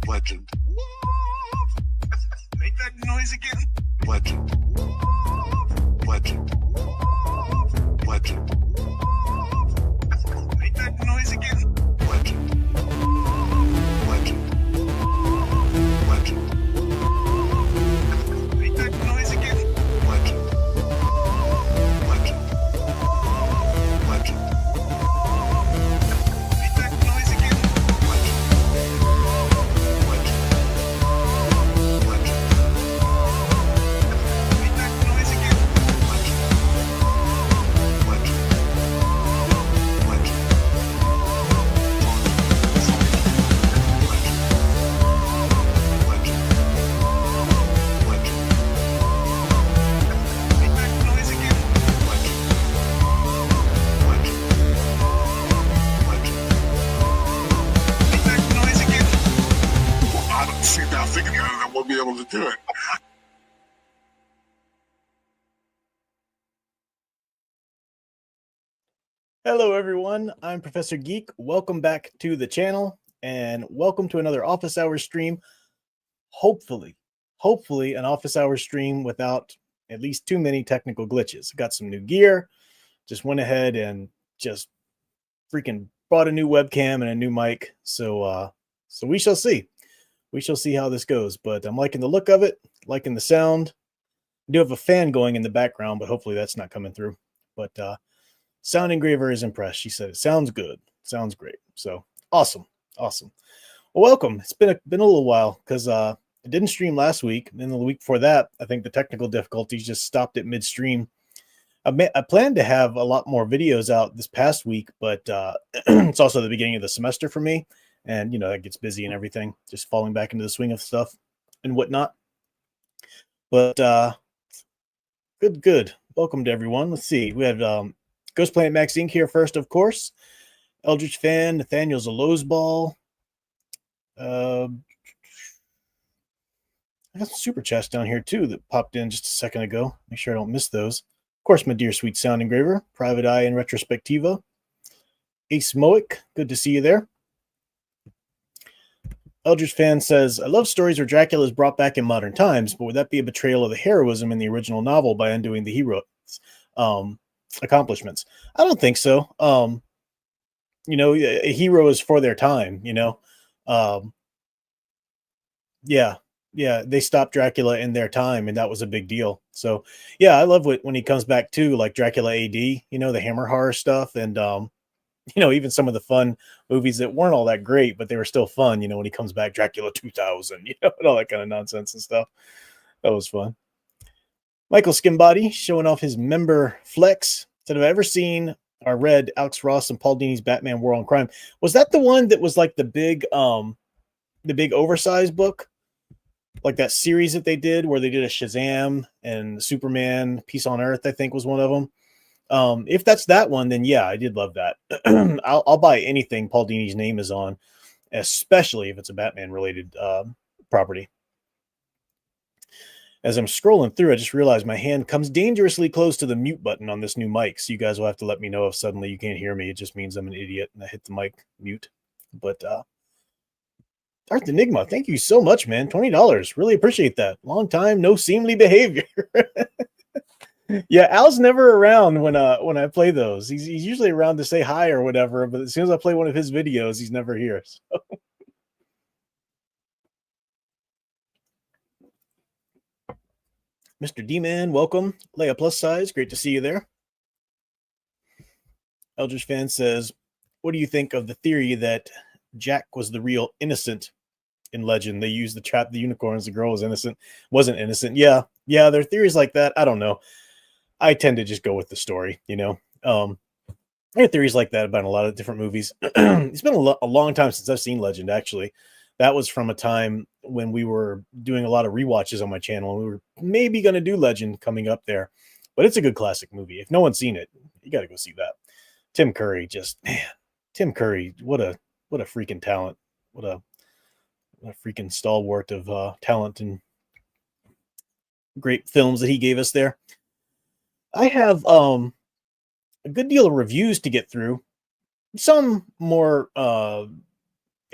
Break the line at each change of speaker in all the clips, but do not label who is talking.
Legend. Make that noise again. Legend. Legend. Legend. Make that noise again. Legend. Legend. Legend. Make that noise again. Legend. Legend. Legend. Make that noise again. Legend. Legend. Legend. Make that noise again. Legend. Legend. Legend. I don't see that thinking that we'll be able to do it.
Hello everyone, I'm Professor Geek. Welcome back to the channel and welcome to another office hours stream. Hopefully an office hours stream without at least too many technical glitches. Got some new gear, just went ahead and just freaking bought a new webcam and a new mic. So we shall see. We shall see how this goes, but I'm liking the look of it, liking the sound. I do have a fan going in the background, but hopefully that's not coming through. But Sound Engraver is impressed. She said it sounds good. Sounds great. So awesome. Well, welcome. It's been a little while because I didn't stream last week. And then the week before that, I think the technical difficulties just stopped it midstream. I planned to have a lot more videos out this past week, but it's also the beginning of the semester for me. And, you know, it gets busy and everything, just falling back into the swing of stuff and whatnot. But good. Welcome to everyone. Let's see. We have Ghost Planet Max Inc. here first, of course. Eldritch Fan, Nathaniel's a Lowe's Ball. I got some super chats down here too that popped in just a second ago. Make sure I don't miss those. Of course, my dear sweet Sound Engraver, Private Eye and Retrospectiva. Ace Moic, good to see you there. Eldritch Fan says, I love stories where Dracula is brought back in modern times, but would that be a betrayal of the heroism in the original novel by undoing the hero's accomplishments? I don't think so. You know, a hero is for their time, you know. Yeah, they stopped Dracula in their time, and that was a big deal. So, yeah, I love when he comes back too, like Dracula AD, you know, the Hammer horror stuff, and you know, even some of the fun movies that weren't all that great, but they were still fun. You know, when he comes back, Dracula 2000, you know, and all that kind of nonsense and stuff. That was fun. Michael Skimbody showing off his member flex. Said, have I ever seen or read Alex Ross and Paul Dini's Batman War on Crime? Was that the one that was like the big oversized book? Like that series that they did where they did a Shazam and Superman Peace on Earth, I think was one of them. If that's that one, then yeah, I did love that. I'll buy anything Paul Dini's name is on, especially if it's a Batman related property. As I'm scrolling through, I just realized my hand comes dangerously close to the mute button on this new mic. So you guys will have to let me know if suddenly you can't hear me. It just means I'm an idiot and I hit the mic mute. But Darth Enigma, thank you so much, man. $20. Really appreciate that. Long time, no seemly behavior. Yeah, Al's never around when I play those. He's usually around to say hi or whatever, but as soon as I play one of his videos, he's never here. So. Mr. D-Man, welcome. Leia Plus Size, great to see you there. Eldritch Fan says, what do you think of the theory that Jack was the real innocent in Legend? They used the trap the unicorns, the girl was innocent, wasn't innocent. Yeah, there are theories like that. I don't know. I tend to just go with the story, you know. There are theories like that about a lot of different movies. It's been a long time since I've seen Legend, actually. That was from a time when we were doing a lot of rewatches on my channel, and we were maybe going to do Legend coming up there. But it's a good classic movie. If no one's seen it, you got to go see that. Tim Curry, Tim Curry, what a freaking talent. What a freaking stalwart of talent and great films that he gave us there. I have a good deal of reviews to get through. Some more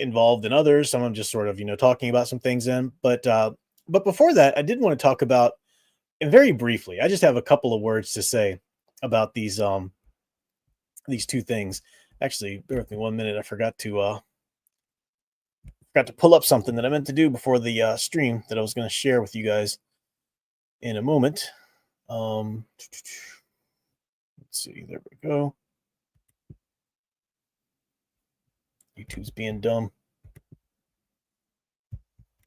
involved in others. Some I'm just sort of, talking about some things in. But before that, I did want to talk about, and very briefly, I just have a couple of words to say about these two things. Actually, bear with me 1 minute. I forgot to pull up something that I meant to do before the stream that I was going to share with you guys in a moment. Let's see. There we go. YouTube's being dumb.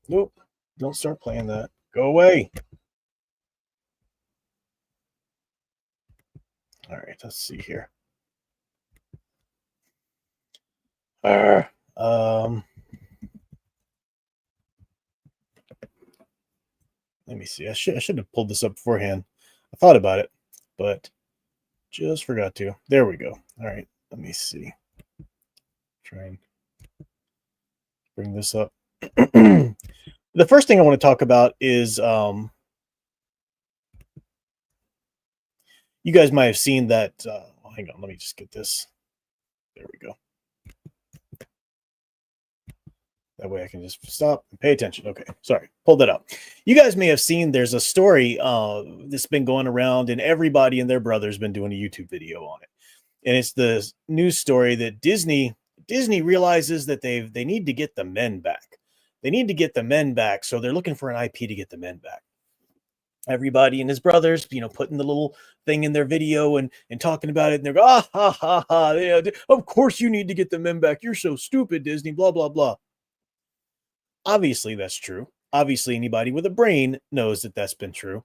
Nope. Don't start playing that. Go away. All right. Let's see here. Let me see. I should have pulled this up beforehand. I thought about it, but just forgot to. There we go. All right. Let me see. Try and bring this up. The first thing I want to talk about is you guys might have seen that. Hang on. Let me just get this. There we go. That way I can just stop and pay attention. Okay, sorry, pulled that up. You guys may have seen there's a story that's been going around, and everybody and their brother's been doing a YouTube video on it. And it's the news story that Disney realizes that they need to get the men back. They need to get the men back, so they're looking for an IP to get the men back. Everybody and his brothers, putting the little thing in their video and talking about it, and they're going, ha ha ha. Of course you need to get the men back. You're so stupid, Disney. Blah blah blah. Obviously, that's true. Obviously, anybody with a brain knows that that's been true.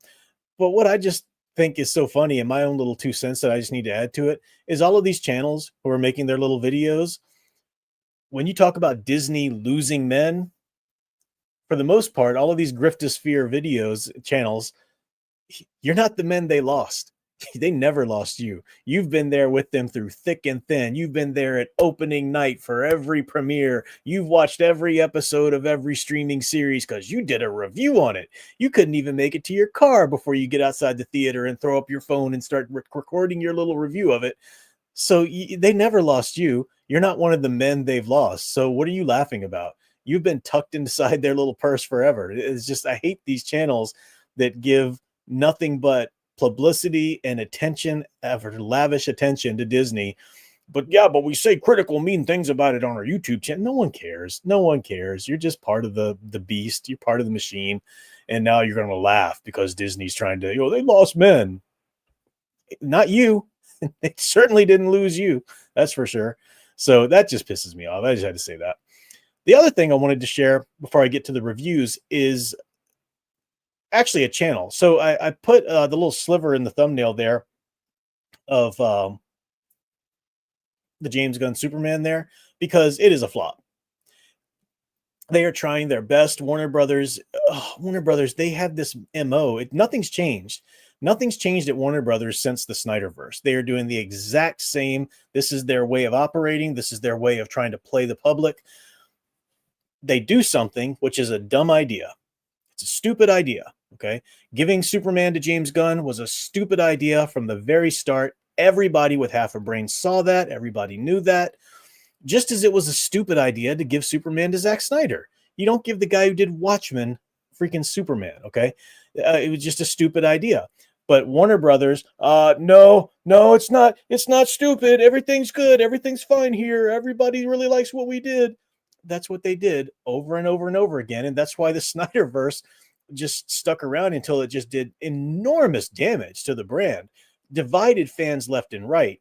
But what I just think is so funny, and my own little 2 cents that I just need to add to it, is all of these channels who are making their little videos. When you talk about Disney losing men, for the most part, all of these griftosphere videos channels, you're not the men they lost. They never lost you. You've been there with them through thick and thin. You've been there at opening night for every premiere. You've watched every episode of every streaming series because you did a review on it. You couldn't even make it to your car before you get outside the theater and throw up your phone and start recording your little review of it. So they never lost you. You're not one of the men they've lost. So what are you laughing about? You've been tucked inside their little purse forever. It's just, I hate these channels that give nothing but publicity and attention, lavish attention to Disney. But we say critical, mean things about it on our YouTube channel. No one cares. No one cares. You're just part of the beast. You're part of the machine. And now you're going to laugh because Disney's trying to, they lost men. Not you. They certainly didn't lose you. That's for sure. So that just pisses me off. I just had to say that. The other thing I wanted to share before I get to the reviews is actually a channel. So I put the little sliver in the thumbnail there of the James Gunn Superman there because it is a flop. They are trying their best. Warner Brothers, they have this MO. Nothing's changed. Nothing's changed at Warner Brothers since the Snyderverse. They are doing the exact same. This is their way of operating. This is their way of trying to play the public. They do something, which is a dumb idea. It's a stupid idea. Okay. Giving Superman to James Gunn was a stupid idea from the very start. Everybody with half a brain saw that. Everybody knew that. Just as it was a stupid idea to give Superman to Zack Snyder. You don't give the guy who did Watchmen freaking Superman. Okay. It was just a stupid idea. But Warner Brothers, no, it's not. It's not stupid. Everything's good. Everything's fine here. Everybody really likes what we did. That's what they did over and over and over again. And that's why the Snyderverse just stuck around until it just did enormous damage to the brand, divided fans left and right.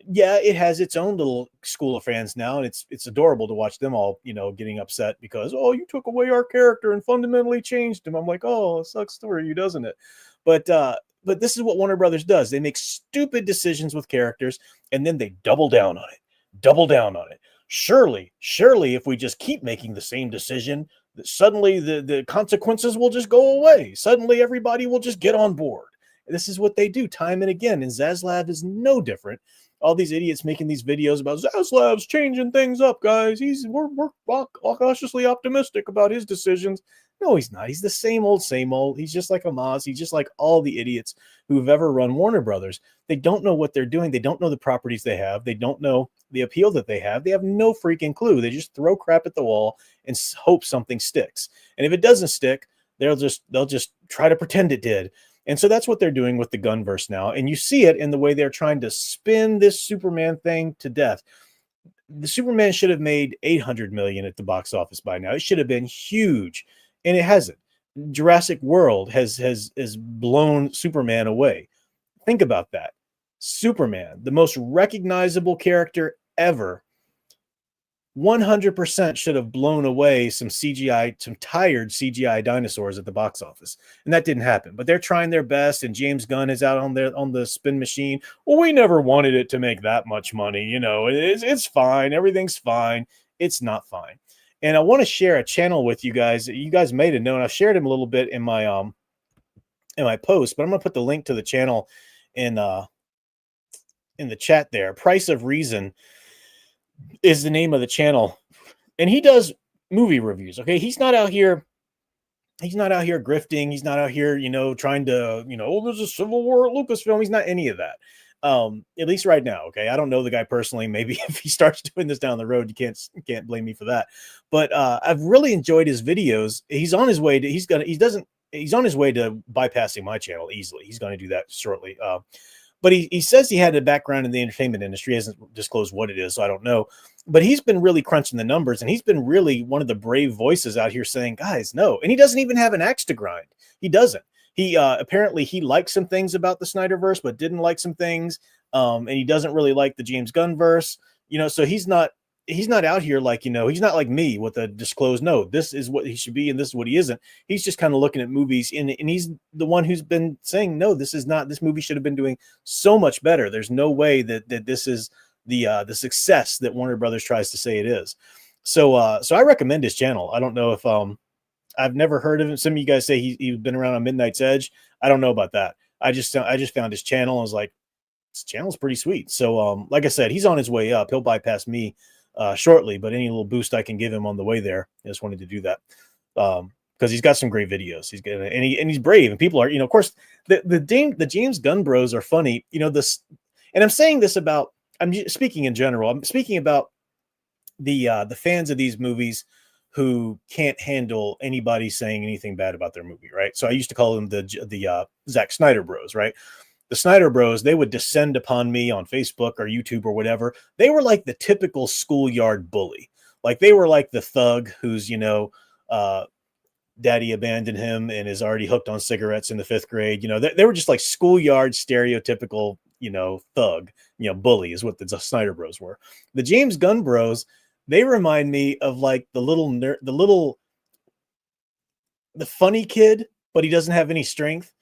Yeah, it has its own little school of fans now, and it's adorable to watch them all, getting upset because, you took away our character and fundamentally changed him. I'm like, it sucks for you, doesn't it? But this is what Warner Brothers does. They make stupid decisions with characters, and then they double down on it. Surely, if we just keep making the same decision, suddenly the consequences will just go away. Suddenly everybody will just get on board. This is what they do time and again. And Zaslav is no different. All these idiots making these videos about Zaslav's changing things up, guys. We're cautiously optimistic about his decisions. No, he's not. He's the same old, same old. He's just like Hamas. He's just like all the idiots who've ever run Warner Brothers. They don't know what they're doing. They don't know the properties they have. They don't know the appeal that they have. They have no freaking clue. They just throw crap at the wall and hope something sticks. And if it doesn't stick, they'll just try to pretend it did. And so that's what they're doing with the Gunverse now. And you see it in the way they're trying to spin this Superman thing to death. The Superman should have made 800 million at the box office by now. It should have been huge, and it hasn't. Jurassic World has blown Superman away. Think about that. Superman, the most recognizable character ever, 100% should have blown away some CGI, some tired CGI dinosaurs at the box office, and that didn't happen. But they're trying their best, and James Gunn is out on the spin machine. Well, we never wanted it to make that much money. You know, it's fine. Everything's fine. It's not fine. And I want to share a channel with you guys. You guys may have known. I shared him a little bit in my post, but I'm gonna put the link to the channel in the chat there. Price of Reason is the name of the channel, and he does movie reviews. Okay, he's not out here grifting. He's not out here, trying to, oh, there's a Civil War at Lucasfilm. He's not any of that. At least right now. Okay, I don't know the guy personally. Maybe if he starts doing this down the road, you can't blame me for that. But I've really enjoyed his videos. He's on his way to he's on his way to bypassing my channel easily. He's going to do that shortly. But he says he had a background in the entertainment industry. He hasn't disclosed what it is, so I don't know. But he's been really crunching the numbers, and he's been really one of the brave voices out here saying, guys, no. And he doesn't even have an axe to grind. He doesn't. He apparently he liked some things about the Snyderverse, but didn't like some things. And he doesn't really like the James Gunn verse. So he's not out here like, he's not like me with a disclosed, no, this is what he should be and this is what he isn't. He's just kind of looking at movies and he's the one who's been saying, no, this movie should have been doing so much better. There's no way that this is the success that Warner Brothers tries to say it is. So I recommend his channel. I don't know if I've never heard of him. Some of you guys say he's been around on Midnight's Edge. I don't know about that. I just found his channel and was like, this channel's pretty sweet. So like I said, he's on his way up. He'll bypass me shortly, but any little boost I can give him on the way there, I just wanted to do that because he's got some great videos. He's good and he's brave, and people are, of course, the James Gunn bros are funny. This, and I'm saying this about, I'm speaking in general. I'm speaking about the fans of these movies who can't handle anybody saying anything bad about their movie, right? So I used to call them the Zack Snyder bros, right? The Snyder bros, they would descend upon me on Facebook or YouTube or whatever. They were like the typical schoolyard bully. Like they were like the thug who's, daddy abandoned him and is already hooked on cigarettes in the 5th grade. They were just like schoolyard stereotypical, thug, bully is what the Snyder bros were. The James Gunn bros, they remind me of like the funny kid, but he doesn't have any strength.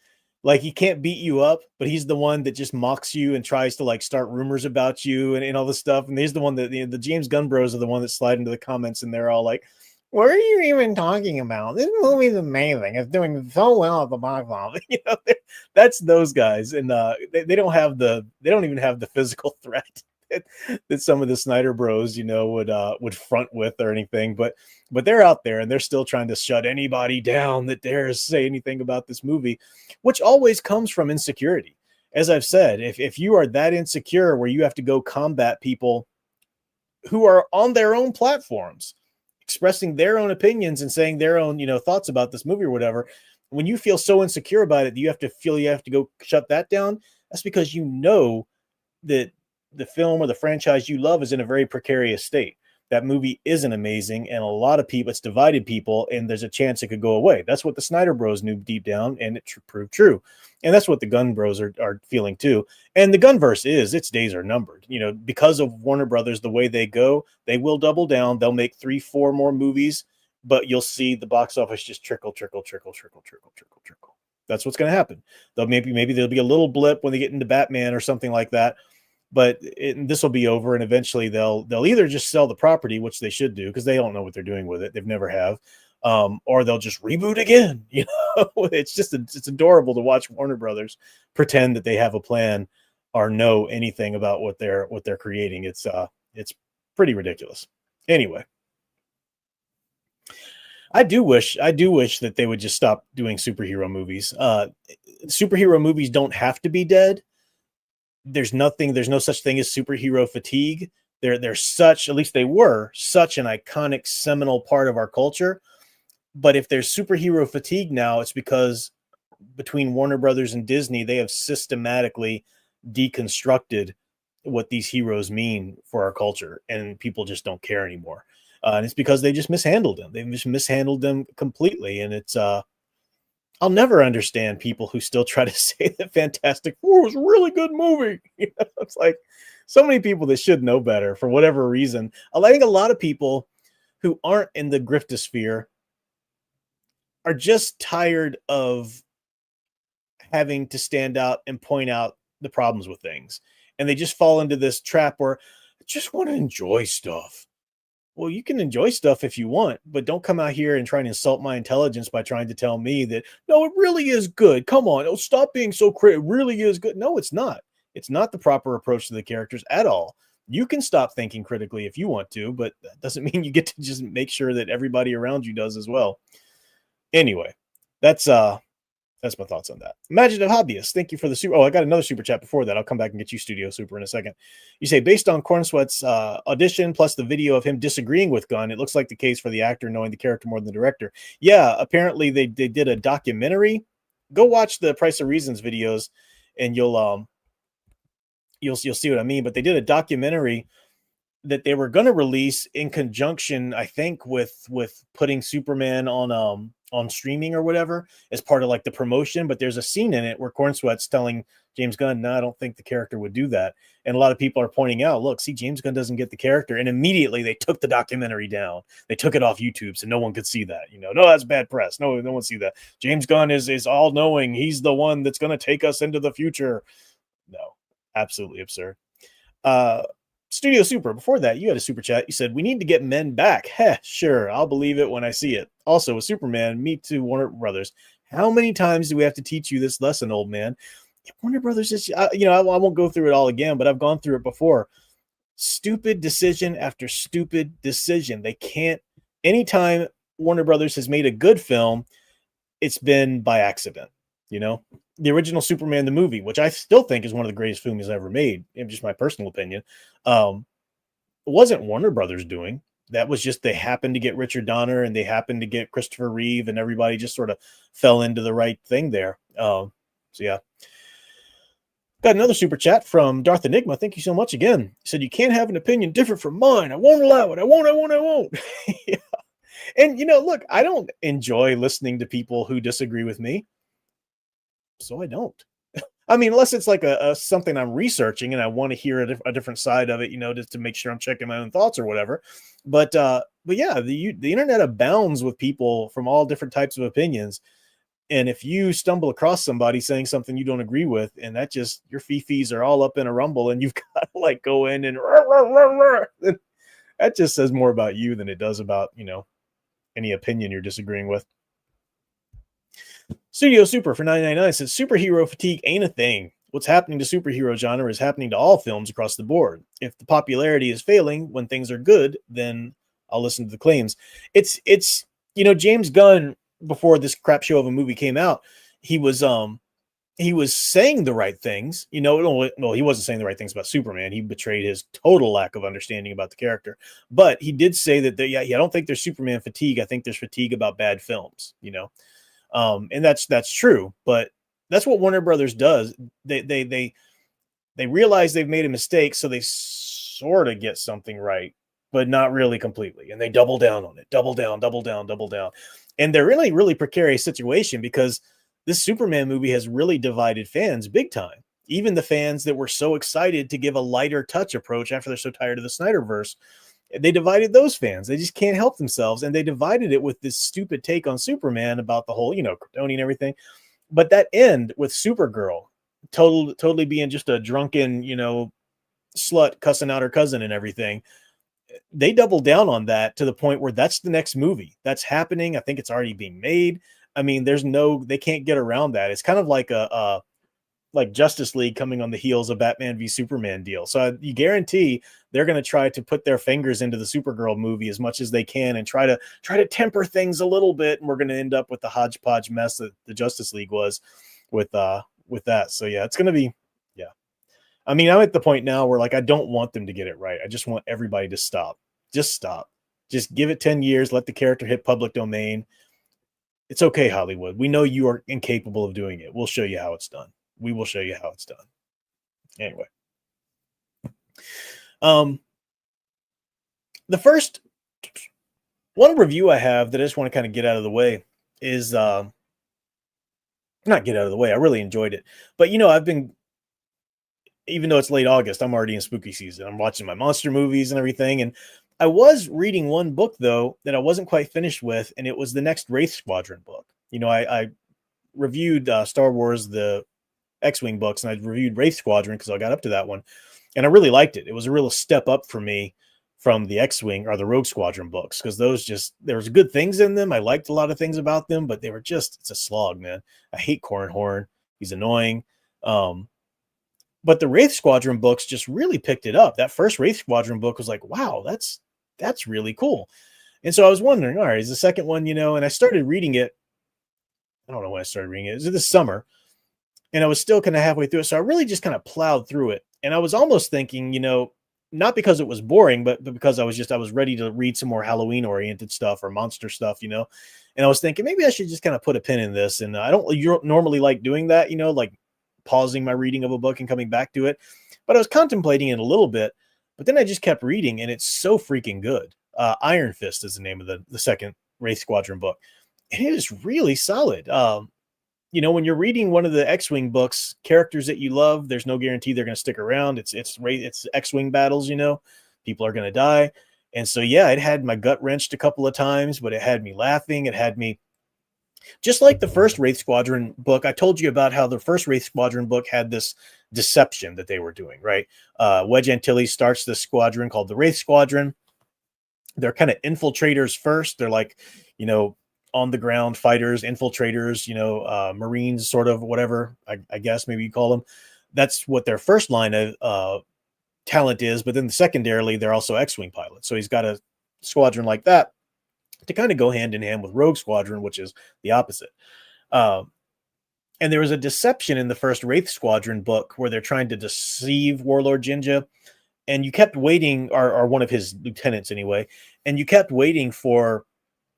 Like he can't beat you up, but he's the one that just mocks you and tries to like start rumors about you and all this stuff. And he's the one that the James Gunn bros are the one that slide into the comments and they're all like, what are you even talking about? This movie's amazing. It's doing so well at the box office. That's those guys. And they don't even have the physical threat that some of the Snyder bros, would front with or anything, but they're out there and they're still trying to shut anybody down that dares say anything about this movie, which always comes from insecurity. As I've said, if you are that insecure where you have to go combat people who are on their own platforms, expressing their own opinions and saying their own, thoughts about this movie or whatever, when you feel so insecure about it, you have to go shut that down. That's because that the film or the franchise you love is in a very precarious state. That movie isn't amazing, and a lot of people, it's divided people, and there's a chance it could go away. That's what the Snyder bros knew deep down, and it proved true. And that's what the Gunn bros are feeling too. And the Gunverse its days are numbered. Because of Warner Brothers, the way they go, they will double down. They'll make 3-4 more movies, but you'll see the box office just trickle. That's what's going to happen. Maybe there'll be a little blip when they get into Batman or something like that. But this will be over, and eventually they'll either just sell the property, which they should do because they don't know what they're doing with it. They've never have, or they'll just reboot again. It's adorable to watch Warner Brothers pretend that they have a plan or know anything about what they're creating. It's pretty ridiculous. Anyway, I do wish that they would just stop doing superhero movies. Superhero movies don't have to be dead. There's no such thing as superhero fatigue. They're such, at least they were such an iconic seminal part of our culture. But if there's superhero fatigue now, it's because between Warner Brothers and Disney, they have systematically deconstructed what these heroes mean for our culture, and people just don't care anymore. And it's because they just mishandled them. They've just mishandled them completely. And it's I'll never understand people who still try to say that Fantastic Four was a really good movie. It's like so many people that should know better for whatever reason. I think a lot of people who aren't in the griftosphere are just tired of having to stand out and point out the problems with things. And they just fall into this trap where I just want to enjoy stuff. Well, you can enjoy stuff if you want, but don't come out here and try and insult my intelligence by trying to tell me that, no, it really is good. Come on. Oh, stop being so critical. It really is good. No, it's not. It's not the proper approach to the characters at all. You can stop thinking critically if you want to, but that doesn't mean you get to just make sure that everybody around you does as well. Anyway, that's my thoughts on that. Imaginative Hobbyist, thank you for the super. Oh, I got another super chat before that. I'll come back and get you Studio Super in a second. You say, based on Cornsweat's audition plus the video of him disagreeing with Gunn, it looks like the case for the actor knowing the character more than the director. Yeah, apparently they did a documentary. Go watch the Price of Reasons videos, and you'll see what I mean. But they did a documentary that they were going to release in conjunction, I think, with putting Superman on streaming or whatever as part of like the promotion. But there's a scene in it where Cornsweat's telling James Gunn, no, I don't think the character would do that. And a lot of people are pointing out, look, see, James Gunn doesn't get the character. And immediately they took the documentary down. They took it off YouTube so no one could see that. No, that's bad press. No one see that. James Gunn is all knowing. He's the one that's going to take us into the future. No, absolutely absurd. Studio Super, before that, you had a super chat. You said, we need to get men back. Heh, sure, I'll believe it when I see it. Also, with Superman, me too, Warner Brothers. How many times do we have to teach you this lesson, old man? Warner Brothers is, I won't go through it all again, but I've gone through it before. Stupid decision after stupid decision. They can't, anytime Warner Brothers has made a good film, it's been by accident, The original Superman, the movie, which I still think is one of the greatest films ever made, in just my personal opinion, wasn't Warner Brothers doing. That was just, they happened to get Richard Donner and they happened to get Christopher Reeve, and everybody just sort of fell into the right thing there. So yeah. Got another super chat from Darth Enigma. Thank you so much again. He said, you can't have an opinion different from mine. I won't allow it. I won't. Yeah. And look, I don't enjoy listening to people who disagree with me. So I don't. I mean, unless it's like a something I'm researching and I want to hear a different side of it, just to make sure I'm checking my own thoughts or whatever. But yeah, the internet abounds with people from all different types of opinions. And if you stumble across somebody saying something you don't agree with, and that just, your fifis are all up in a rumble, and you've got to like go in and that just says more about you than it does about, any opinion you're disagreeing with. Studio Super for $9.99 says, superhero fatigue ain't a thing. What's happening to superhero genre is happening to all films across the board. If the popularity is failing when things are good, then I'll listen to the claims. It's James Gunn, before this crap show of a movie came out, he was saying the right things. Well, he wasn't saying the right things about Superman. He betrayed his total lack of understanding about the character. But he did say that, I don't think there's Superman fatigue. I think there's fatigue about bad films, and that's true. But that's what Warner Brothers does. They realize they've made a mistake, so they sort of get something right, but not really completely. And they double down on it, double down. And they're really, really precarious situation, because this Superman movie has really divided fans big time. Even the fans that were so excited to give a lighter touch approach after they're so tired of the Snyderverse, they divided those fans. They just can't help themselves. And they divided it with this stupid take on Superman about the whole, Kryptonian and everything. But that end with Supergirl totally being just a drunken, slut cussing out her cousin and everything. They doubled down on that to the point where that's the next movie that's happening. I think it's already being made. I mean, they can't get around that. It's kind of like like Justice League coming on the heels of Batman v Superman deal. So you guarantee they're going to try to put their fingers into the Supergirl movie as much as they can and try to temper things a little bit. And we're going to end up with the hodgepodge mess that the Justice League was with that. So yeah, it's going to be, yeah. I mean, I'm at the point now where like, I don't want them to get it right. I just want everybody to stop. Just stop. Just give it 10 years. Let the character hit public domain. It's okay, Hollywood. We know you are incapable of doing it. We'll show you how it's done. We will show you how it's done. Anyway. The first one review I have that I just want to kind of get out of the way is not get out of the way. I really enjoyed it. But I've been, even though it's late August, I'm already in spooky season. I'm watching my monster movies and everything. And I was reading one book, though, that I wasn't quite finished with, and it was the next Wraith Squadron book. I reviewed Star Wars, the X-Wing books, and I reviewed Wraith Squadron because I got up to that one, and I really liked it. It was a real step up for me from the X-Wing or the Rogue Squadron books, because there was good things in them. I liked a lot of things about them, but they were it's a slog, man. I hate Corran Horn. He's annoying. But the Wraith Squadron books just really picked it up. That first Wraith Squadron book was like, wow, that's really cool. And so I was wondering, all right, is the second one, and I started reading it. I don't know when I started reading it. It was this summer, and I was still kind of halfway through it. So I really just kind of plowed through it. And I was almost thinking, not because it was boring, but because I was ready to read some more Halloween oriented stuff or monster stuff, And I was thinking maybe I should just kind of put a pin in this. And I don't normally like doing that, like pausing my reading of a book and coming back to it. But I was contemplating it a little bit, but then I just kept reading, and it's so freaking good. Iron Fist is the name of the second Wraith Squadron book. And it is really solid. When you're reading one of the X-Wing books, characters that you love, there's no guarantee they're going to stick around. It's X-Wing battles, people are going to die. And so, yeah, it had my gut wrenched a couple of times, but it had me laughing. It had me, just like the first Wraith Squadron book. I told you about how the first Wraith Squadron book had this deception that they were doing, right? Wedge Antilles starts this squadron called the Wraith Squadron. They're kind of infiltrators first. They're like, on the ground fighters, infiltrators, Marines, sort of, whatever, I guess maybe you call them. That's what their first line of talent is. But then secondarily, they're also X-Wing pilots. So he's got a squadron like that to kind of go hand in hand with Rogue Squadron, which is the opposite. And there was a deception in the first Wraith Squadron book where they're trying to deceive Warlord Jinja. And you kept waiting, or one of his lieutenants anyway, and you kept waiting for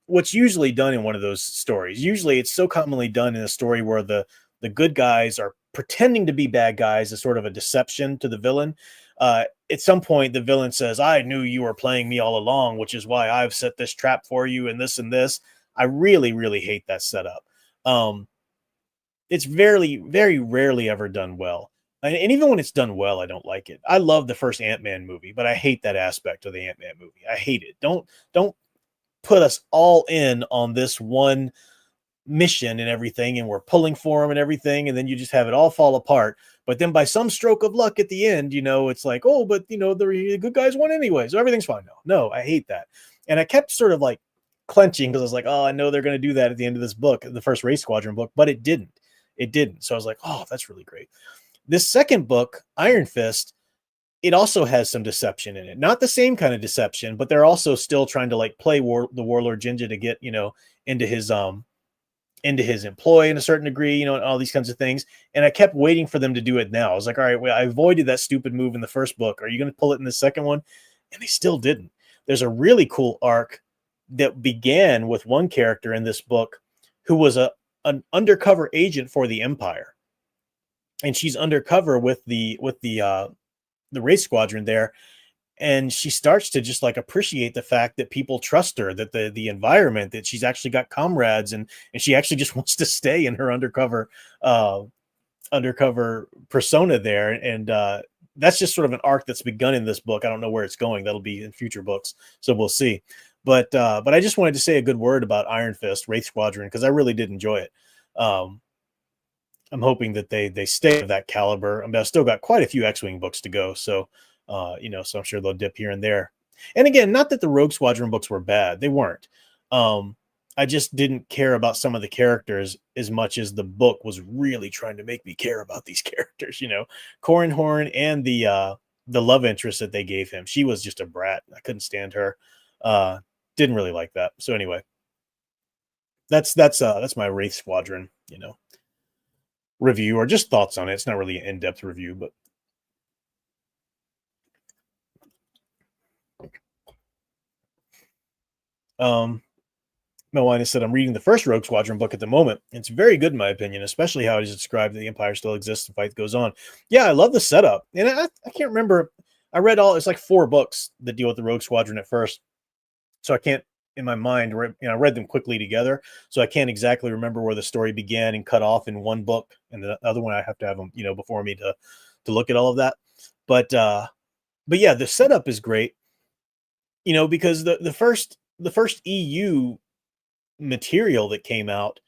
what's usually done in one of those stories. Usually it's so commonly done in a story where the good guys are pretending to be bad guys as sort of a deception to the villain. At some point, the villain says, I knew you were playing me all along, which is why I've set this trap for you and this and this. I really, really hate that setup. It's very, very rarely ever done well. And even when it's done well, I don't like it. I love the first Ant-Man movie, but I hate that aspect of the Ant-Man movie. I hate it. Don't put us all in on this one mission and everything, and we're pulling for them and everything, and then you just have it all fall apart. But then by some stroke of luck at the end, it's like, oh, but the good guys won anyway, so everything's fine now. No, I hate that. And I kept sort of like clenching because I was like, oh, I know they're going to do that at the end of this book, the first Wraith Squadron book, but it didn't. So I was like, oh, that's really great. This second book, Iron Fist, it also has some deception in it. Not the same kind of deception, but they're also still trying to like play the Warlord Jinja to get, into his employ in a certain degree, and all these kinds of things. And I kept waiting for them to do it now. I was like, all right, well, I avoided that stupid move in the first book. Are you going to pull it in the second one? And they still didn't. There's a really cool arc that began with one character in this book who was an undercover agent for the Empire. And she's undercover with the Wraith Squadron there. And she starts to just like appreciate the fact that people trust her, that the environment, that she's actually got comrades, and she actually just wants to stay in her undercover persona there. And that's just sort of an arc that's begun in this book. I don't know where it's going. That'll be in future books, so we'll see. But I just wanted to say a good word about Iron Fist, Wraith Squadron, because I really did enjoy it. I'm hoping that they stay of that caliber. I mean, I've still got quite a few X-Wing books to go, so so I'm sure they'll dip here and there. And again, not that the Rogue Squadron books were bad; they weren't. I just didn't care about some of the characters as much as the book was really trying to make me care about these characters. Corin Horn and the love interest that they gave him. She was just a brat. I couldn't stand her. Uh, didn't really like that. So anyway, that's my Wraith Squadron, review or just thoughts on it. It's not really an in-depth review, but Melina said, I'm reading the first Rogue Squadron book at the moment. It's very good, in my opinion, especially how it is described that the Empire still exists and fight goes on. Yeah, I love the setup. And I can't remember. I read it's like 4 books that deal with the Rogue Squadron at first. So I can't, in my mind, I read them quickly together. So I can't exactly remember where the story began and cut off in one book. And the other one, I have to have them, before me to look at all of that. But yeah, the setup is great, because the first EU material that came out,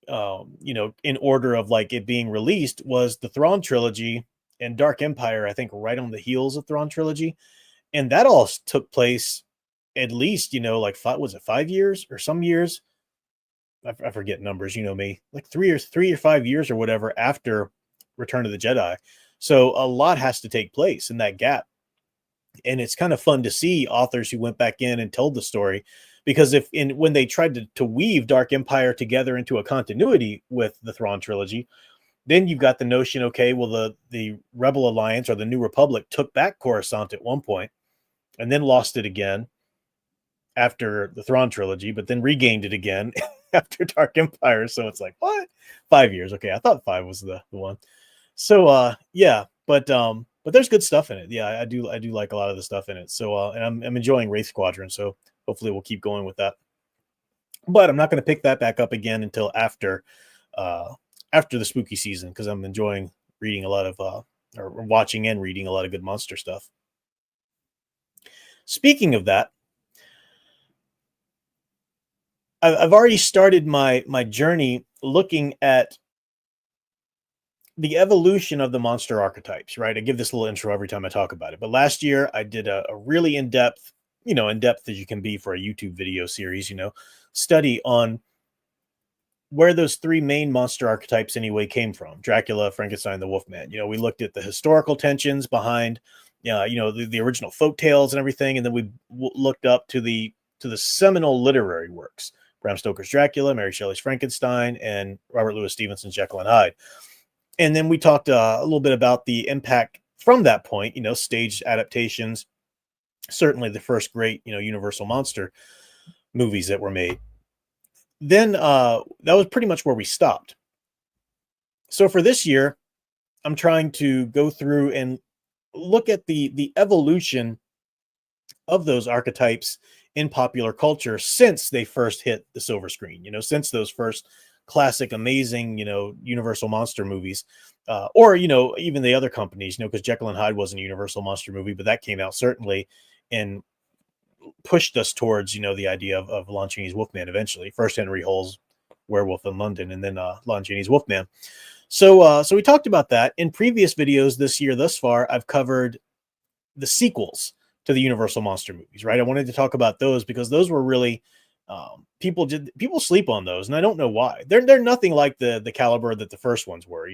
in order of like it being released was the Thrawn trilogy and Dark Empire, I think right on the heels of Thrawn trilogy. And that all took place at least, like 5 years or some years? I forget numbers, me, like 3 or 5 years or whatever after Return of the Jedi. So a lot has to take place in that gap. And it's kind of fun to see authors who went back in and told the story, because when they tried to weave Dark Empire together into a continuity with the Thrawn trilogy, then you've got the notion, okay, well, the Rebel Alliance or the New Republic took back Coruscant at one point and then lost it again after the Thrawn trilogy, but then regained it again after Dark Empire. So it's like, what? 5 years. Okay. I thought 5 was the one. So, yeah, but there's good stuff in it. Yeah, I do like a lot of the stuff in it. So, and I'm enjoying Wraith Squadron. So hopefully we'll keep going with that. But I'm not going to pick that back up again until after the spooky season, because I'm enjoying reading a lot of or watching and reading a lot of good monster stuff. Speaking of that, I've already started my journey looking at the evolution of the monster archetypes, right? I give this little intro every time I talk about it. But last year I did a really in-depth, in-depth as you can be for a YouTube video series, study on where those 3 main monster archetypes anyway came from: Dracula, Frankenstein, the Wolfman. We looked at the historical tensions behind, the original folk tales and everything. And then we looked up to the seminal literary works: Bram Stoker's Dracula, Mary Shelley's Frankenstein, and Robert Louis Stevenson's Jekyll and Hyde. And then we talked a little bit about the impact from that point, staged adaptations, certainly the first great, Universal monster movies that were made. Then that was pretty much where we stopped. So for this year, I'm trying to go through and look at the evolution of those archetypes in popular culture since they first hit the silver screen, since those first classic, amazing, Universal monster movies, or, even the other companies, because Jekyll and Hyde wasn't a Universal monster movie, but that came out certainly and pushed us towards, the idea of Lon Chaney's Wolfman eventually. First Henry Hull's Werewolf in London, and then Lon Chaney's Wolfman. So we talked about that in previous videos this year. Thus far, I've covered the sequels to the Universal monster movies, right? I wanted to talk about those because those were really people sleep on those, and I don't know why. They're nothing like the caliber that the first ones were,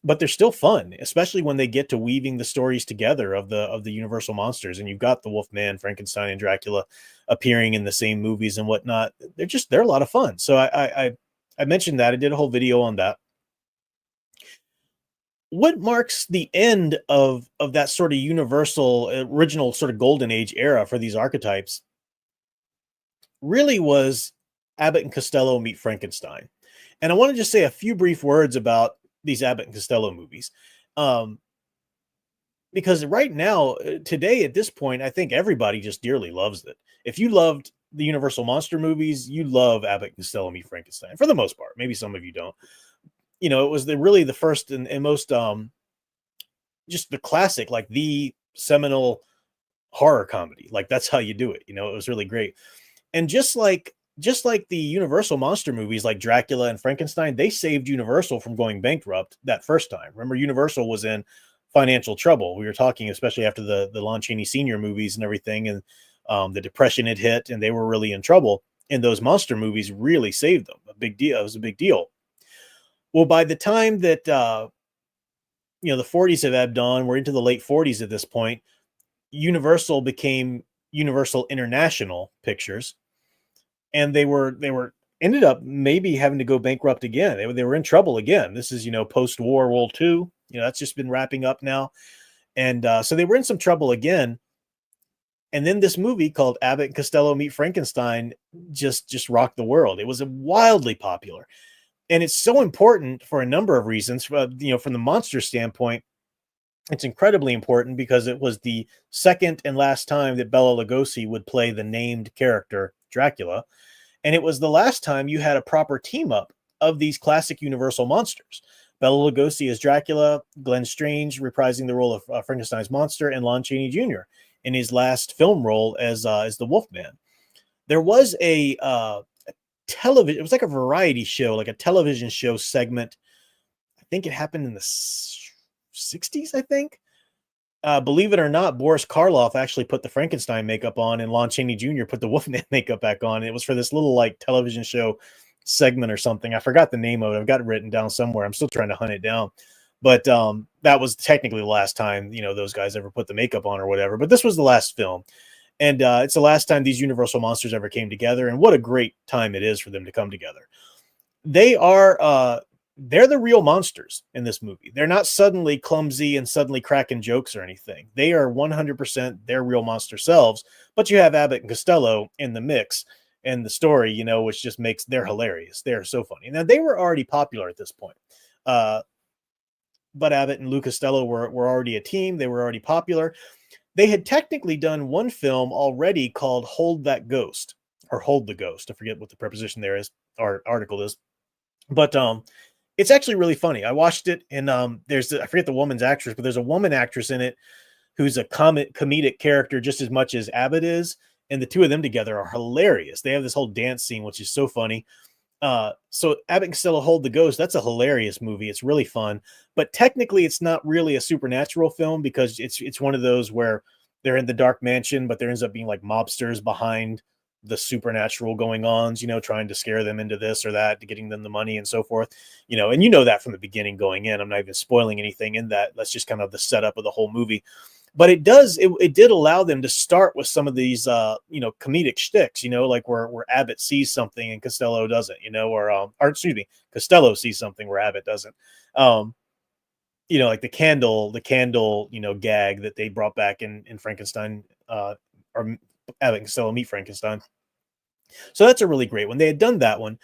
but they're still fun, especially when they get to weaving the stories together of the Universal monsters, and you've got the Wolfman, Frankenstein, and Dracula appearing in the same movies and whatnot. They're a lot of fun. So I mentioned that I did a whole video on that. What marks the end of that sort of Universal original sort of golden age era for these archetypes really was Abbott and Costello Meet Frankenstein. And I want to just say a few brief words about these Abbott and Costello movies. Because right now, today, at this point, I think everybody just dearly loves it. If you loved the Universal monster movies, you love Abbott and Costello Meet Frankenstein, for the most part. Maybe some of you don't. It was really the first and most just the classic, like the seminal horror comedy. Like, that's how you do it. It was really great. And just like the Universal monster movies like Dracula and Frankenstein, they saved Universal from going bankrupt that first time. Remember, Universal was in financial trouble. We were talking, especially after the Lon Chaney Sr. movies and everything. And The Depression had hit, and they were really in trouble. And those monster movies really saved them. A big deal. It was a big deal. Well, by the time that the 40s have ebbed on, we're into the late 40s at this point. Universal became Universal International Pictures, and they ended up maybe having to go bankrupt again. They were in trouble again. This is post-war World II. That's just been wrapping up now, and so they were in some trouble again. And then this movie called Abbott and Costello Meet Frankenstein just rocked the world. It was wildly popular, and it's so important for a number of reasons. From the monster standpoint, it's incredibly important because it was the second and last time that Bela Lugosi would play the named character Dracula. And it was the last time you had a proper team up of these classic Universal monsters. Bela Lugosi as Dracula, Glenn Strange reprising the role of Frankenstein's monster, and Lon Chaney Jr. in his last film role as the Wolfman. There was a television, it was like a variety show, like a television show segment. I think it happened in the 60s, I think. Believe it or not, Boris Karloff actually put the Frankenstein makeup on, and Lon Chaney Jr. put the Wolfman makeup back on. It was for this little like television show segment or something. I forgot the name of it. I've got it written down somewhere. I'm still trying to hunt it down. But that was technically the last time, those guys ever put the makeup on or whatever. But this was the last film. And it's the last time these Universal monsters ever came together. And what a great time it is for them to come together. They're the real monsters in this movie. They're not suddenly clumsy and suddenly cracking jokes or anything. They are 100% their real monster selves, but you have Abbott and Costello in the mix and the story, which just makes they're hilarious. They're so funny. Now, they were already popular at this point. But Abbott and Lou Costello were already a team. They were already popular. They had technically done one film already called Hold That Ghost, or Hold the Ghost. I forget what the preposition there is, or article is. But it's actually really funny. I watched it, and I forget the woman's actress, but there's a woman actress in it who's a comedic character just as much as Abbott is, and the two of them together are hilarious. They have this whole dance scene, which is so funny. So Abbott and Costello Hold the Ghost, that's a hilarious movie. It's really fun, but technically it's not really a supernatural film because it's one of those where they're in the dark mansion, but there ends up being like mobsters behind the supernatural going ons, trying to scare them into this or that, to getting them the money and so forth, and that from the beginning going in. I'm not even spoiling anything in that. That's just kind of the setup of the whole movie. But it did allow them to start with some of these, comedic shticks, like where Abbott sees something and Costello doesn't, or Costello sees something where Abbott doesn't. Like the candle, gag that they brought back in Frankenstein, or Abbott and Costello Meet Frankenstein. So that's a really great one. They had done that one.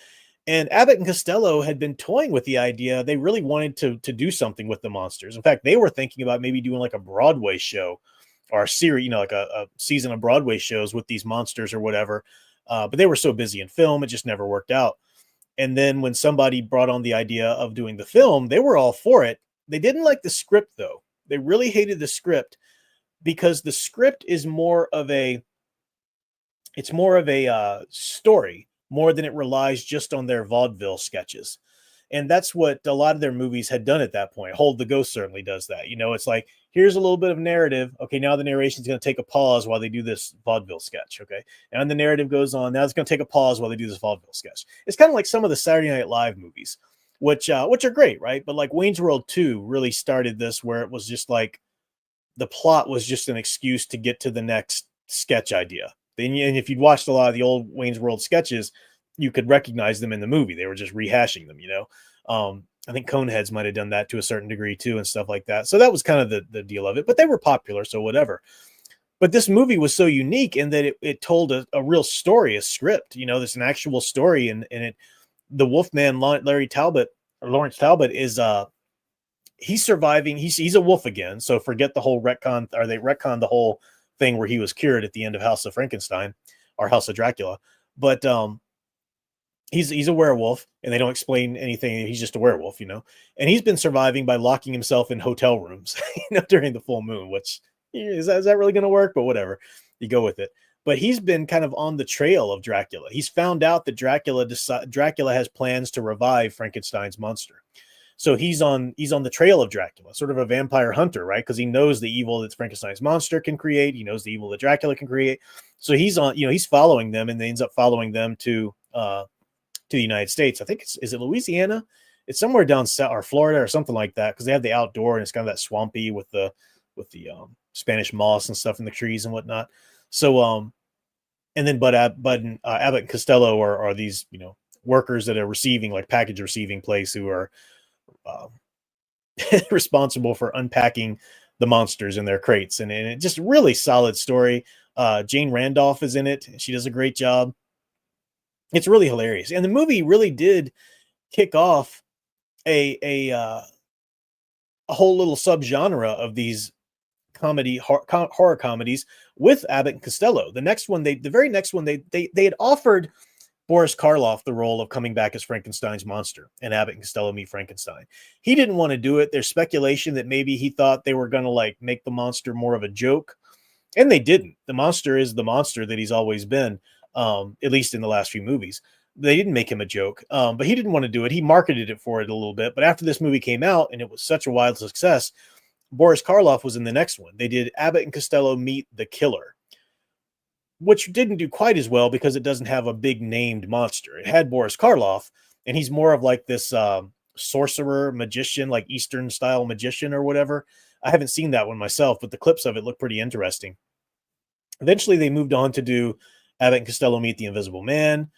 And Abbott and Costello had been toying with the idea. They really wanted to do something with the monsters. In fact, they were thinking about maybe doing like a Broadway show or a series, like a season of Broadway shows with these monsters or whatever. But they were so busy in film, it just never worked out. And then when somebody brought on the idea of doing the film, they were all for it. They didn't like the script, though. They really hated the script because the script is more of a story more than it relies just on their vaudeville sketches. And that's what a lot of their movies had done at that point. Hold the Ghost certainly does that. It's like, here's a little bit of narrative. Okay, now the narration is going to take a pause while they do this vaudeville sketch. Okay, and the narrative goes on. Now it's going to take a pause while they do this vaudeville sketch. It's kind of like some of the Saturday Night Live movies, which are great, right? But like Wayne's World 2 really started this, where it was just like the plot was just an excuse to get to the next sketch idea. And if you'd watched a lot of the old Wayne's World sketches, you could recognize them in the movie. They were just rehashing them, I think Coneheads might have done that to a certain degree too and stuff like that. So that was kind of the deal of it, but they were popular, so whatever. But this movie was so unique in that it told a real story, a script, there's an actual story. And the Wolfman, Lawrence Talbot is, he's surviving. He's a wolf again. So forget the whole retcon, or they retconned the whole thing where he was cured at the end of House of Frankenstein or House of Dracula. But he's a werewolf, and they don't explain anything. He's just a werewolf, and he's been surviving by locking himself in hotel rooms, during the full moon, which is that really going to work? But whatever, you go with it. But he's been kind of on the trail of Dracula. He's found out that Dracula has plans to revive Frankenstein's monster. So he's on the trail of Dracula, sort of a vampire hunter, right? Because he knows the evil that Frankenstein's monster can create. He knows the evil that Dracula can create. So he's on, he's following them, and they ends up following them to the United States. I think is it Louisiana? It's somewhere down south, or Florida or something like that, because they have the outdoor and it's kind of that swampy with the Spanish moss and stuff in the trees and whatnot. So and then Abbott and Costello are these workers that are receiving, like package receiving place, who are responsible for unpacking the monsters in their crates, and it just really solid story. Jane Randolph is in it. She does a great job. It's really hilarious, and the movie really did kick off a whole little subgenre of these horror comedies with Abbott and Costello. The very next one, they had offered Boris Karloff the role of coming back as Frankenstein's monster, and Abbott and Costello meet Frankenstein. He didn't want to do it. There's speculation that maybe he thought they were going to like make the monster more of a joke, and they didn't. The monster is the monster that he's always been, at least in the last few movies. They didn't make him a joke, but he didn't want to do it. He marketed it for it a little bit, but after this movie came out and it was such a wild success, Boris Karloff was in the next one. They did Abbott and Costello Meet the Killer, which didn't do quite as well because it doesn't have a big named monster. It had Boris Karloff, and he's more of like this sorcerer magician, like Eastern style magician or whatever. I haven't seen that one myself, but the clips of it look pretty interesting. Eventually, they moved on to do Abbott and Costello Meet the Invisible Man,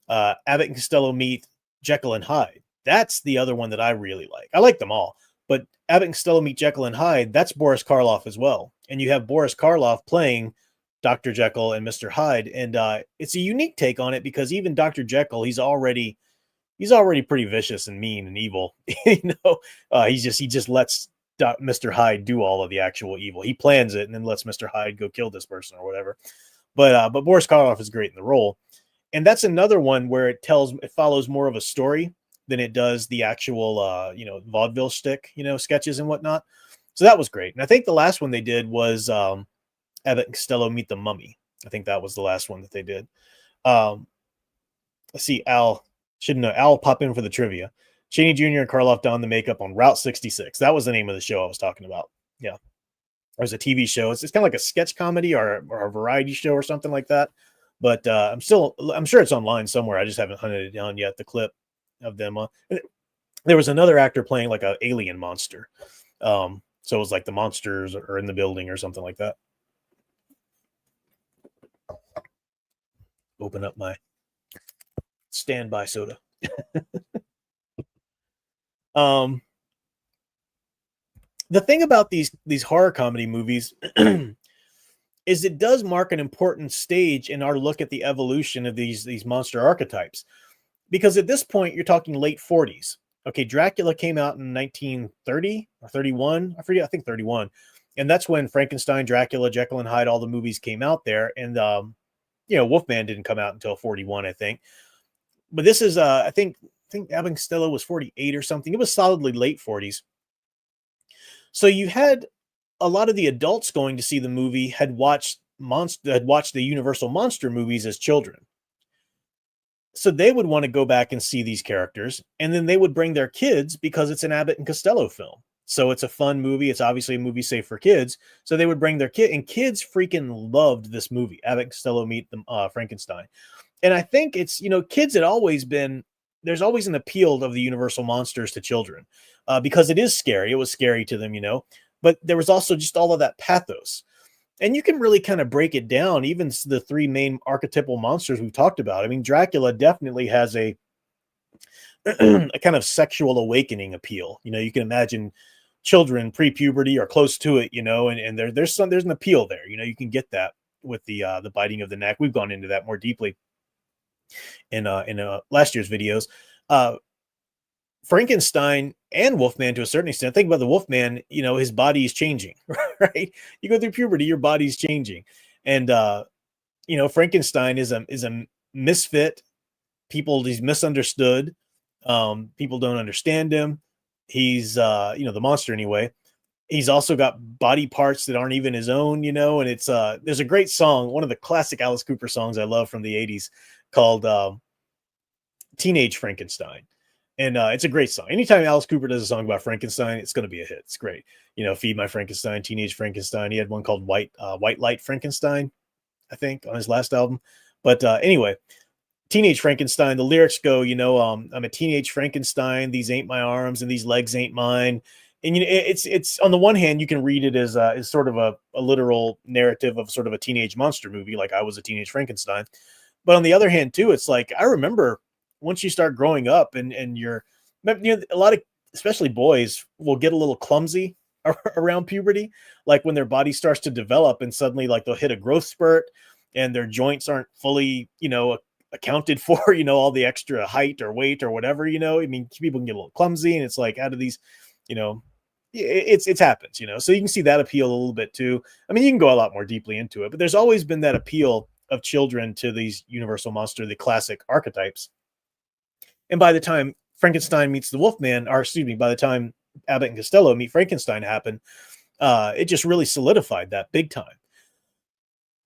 Abbott and Costello Meet Jekyll and Hyde. That's the other one that I really like. I like them all, but Abbott and Costello Meet Jekyll and Hyde, that's Boris Karloff as well. And you have Boris Karloff playing Dr. Jekyll and Mr. Hyde. And it's a unique take on it because even Dr. Jekyll, he's already pretty vicious and mean and evil. He just lets Mr. Hyde do all of the actual evil. He plans it and then lets Mr. Hyde go kill this person or whatever. But Boris Karloff is great in the role. And that's another one where it follows more of a story than it does the actual, vaudeville shtick, sketches and whatnot. So that was great. And I think the last one they did was Abbott and Costello Meet the Mummy. I think that was the last one that they did. Let's see, Al shouldn't know. Al pop in for the trivia. Cheney Jr. and Karloff donned the makeup on Route 66. That was the name of the show I was talking about. Yeah. There's a TV show. It's kind of like a sketch comedy or a variety show or something like that. But I'm sure it's online somewhere. I just haven't hunted it down yet, the clip of them. There was another actor playing like an alien monster. So it was like the monsters are in the building or something like that. Open up my standby soda. The thing about these horror comedy movies is it does mark an important stage in our look at the evolution of these monster archetypes. Because at this point, you're talking late 40s. Okay, Dracula came out in 1930 or 31. I forget, I think 31. And that's when Frankenstein, Dracula, Jekyll and Hyde, all the movies came out there. And, Wolfman didn't come out until 41, I think. But this is, I think Abbott and Costello was 48 or something. It was solidly late 40s. So you had a lot of the adults going to see the movie had watched the Universal monster movies as children. So they would want to go back and see these characters, and then they would bring their kids because it's an Abbott and Costello film. So it's a fun movie. It's obviously a movie safe for kids. So they would bring their kid, and kids freaking loved this movie, Abbott and Costello Meet the Frankenstein. And I think it's, kids had always been, there's always an appeal of the Universal monsters to children because it is scary. It was scary to them, but there was also just all of that pathos. And you can really kind of break it down, even the three main archetypal monsters we've talked about. I mean, Dracula definitely has a kind of sexual awakening appeal. You can imagine children pre-puberty or close to it, and there's an appeal there. You can get that with the biting of the neck. We've gone into that more deeply in last year's videos. Frankenstein and Wolfman to a certain extent. Think about the Wolfman, his body is changing, right? You go through puberty, your body's changing. And Frankenstein is a misfit. He's misunderstood. People don't understand him. He's the monster anyway. He's also got body parts that aren't even his own, and it's there's a great song, one of the classic Alice Cooper songs I love from the 80s called Teenage Frankenstein. And it's a great song. Anytime Alice Cooper does a song about Frankenstein, it's going to be a hit. It's great. You know, Feed My Frankenstein, Teenage Frankenstein. He had one called White Light Frankenstein, I think, on his last album. But anyway, Teenage Frankenstein, the lyrics go, I'm a teenage Frankenstein. These ain't my arms and these legs ain't mine. And it's on the one hand, you can read it as sort of a literal narrative of sort of a teenage monster movie, like I was a teenage Frankenstein. But on the other hand, too, it's like I remember once you start growing up and a lot of especially boys will get a little clumsy around puberty, like when their body starts to develop and suddenly like they'll hit a growth spurt and their joints aren't fully, accounted for, all the extra height or weight or whatever, I mean, people can get a little clumsy and it's like out of these, it's happens, so you can see that appeal a little bit too. I mean, you can go a lot more deeply into it, but there's always been that appeal of children to these universal monster, the classic archetypes. And by the time Frankenstein meets the Wolfman, or excuse me, by the time Abbott and Costello meet Frankenstein happen, it just really solidified that big time.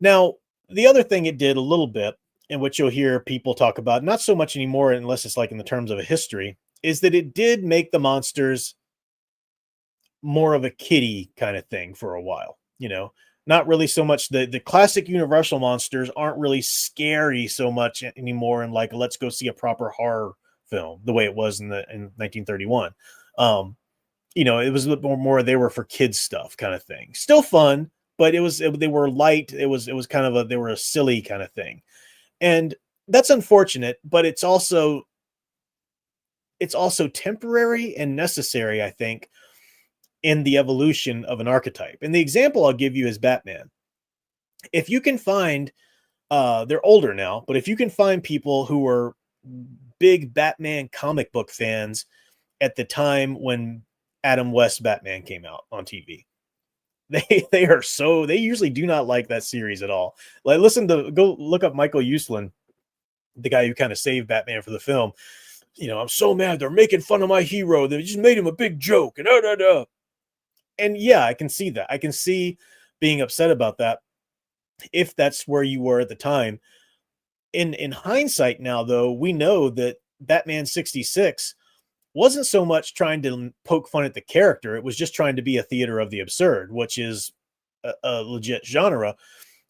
Now, the other thing it did a little bit, and what you'll hear people talk about, not so much anymore, unless it's like in the terms of a history, is that it did make the monsters more of a kiddie kind of thing for a while, not really so much the classic Universal monsters aren't really scary so much anymore. And like, let's go see a proper horror film the way it was in 1931. It was a little more they were for kids stuff kind of thing. Still fun, but they were light. It was kind of they were a silly kind of thing. And that's unfortunate, but it's also temporary and necessary, I think, in the evolution of an archetype. And the example I'll give you is Batman. If you can find, they're older now, but if you can find people who were big Batman comic book fans at the time when Adam West's Batman came out on TV, they usually do not like that series at all. Like, go look up Michael Uslan, the guy who kind of saved Batman for the film. I'm so mad they're making fun of my hero. They just made him a big joke and And yeah, I can see that. I can see being upset about that if that's where you were at the time. In hindsight now, though, we know that Batman 66 wasn't so much trying to poke fun at the character. It was just trying to be a theater of the absurd, which is a legit genre.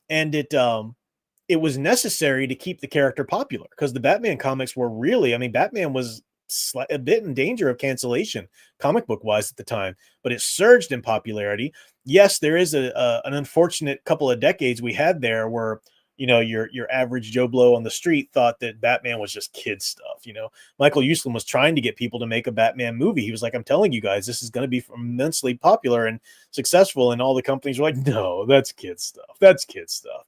And it was necessary to keep the character popular because the Batman comics were really, I mean, Batman was a bit in danger of cancellation comic book wise at the time, but it surged in popularity. Yes, there is an unfortunate couple of decades we had there where your average Joe Blow on the street thought that Batman was just kid stuff. Michael Uslan was trying to get people to make a Batman movie. He was like, I'm telling you guys, this is going to be immensely popular and successful. And all the companies were like, no, that's kid stuff. That's kid stuff.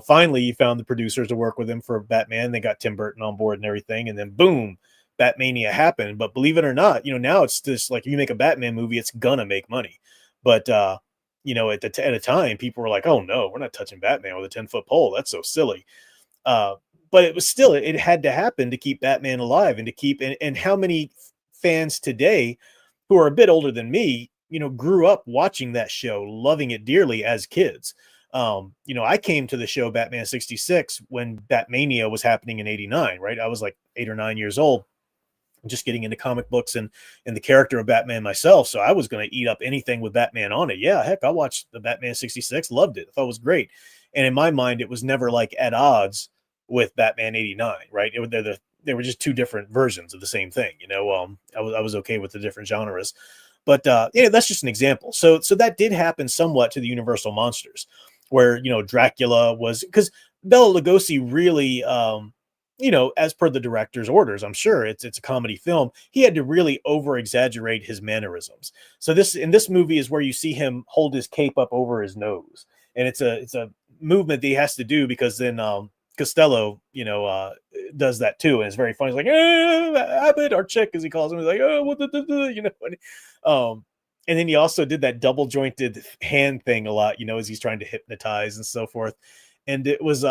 Finally he found the producers to work with him for Batman. They got Tim Burton on board and everything. And then boom, Batmania happened. But believe it or not, now it's just like, if you make a Batman movie, it's gonna make money. But at a time, people were like, oh no, we're not touching Batman with a 10-foot pole. That's so silly. But it was still, it had to happen to keep Batman alive and to keep, and how many fans today who are a bit older than me, grew up watching that show, loving it dearly as kids. I came to the show Batman 66 when Batmania was happening in 89, right? I was like 8 or 9 years old, just getting into comic books and the character of Batman myself. So I was going to eat up anything with Batman on it. Yeah, heck, I watched the Batman 66, loved it. I thought it was great. And in my mind, it was never like at odds with Batman 89, right? They were just two different versions of the same thing. I was okay with the different genres, but that's just an example. So that did happen somewhat to the Universal monsters where, Dracula was, because Bela Lugosi really, as per the director's orders, I'm sure it's a comedy film. He had to really over exaggerate his mannerisms. So in this movie is where you see him hold his cape up over his nose. And it's a movement that he has to do because then Costello, does that too. And it's very funny. He's like, Abbott, or Chick, as he calls him. He's like, oh, what the. And then he also did that double jointed hand thing a lot, as he's trying to hypnotize and so forth. And it was,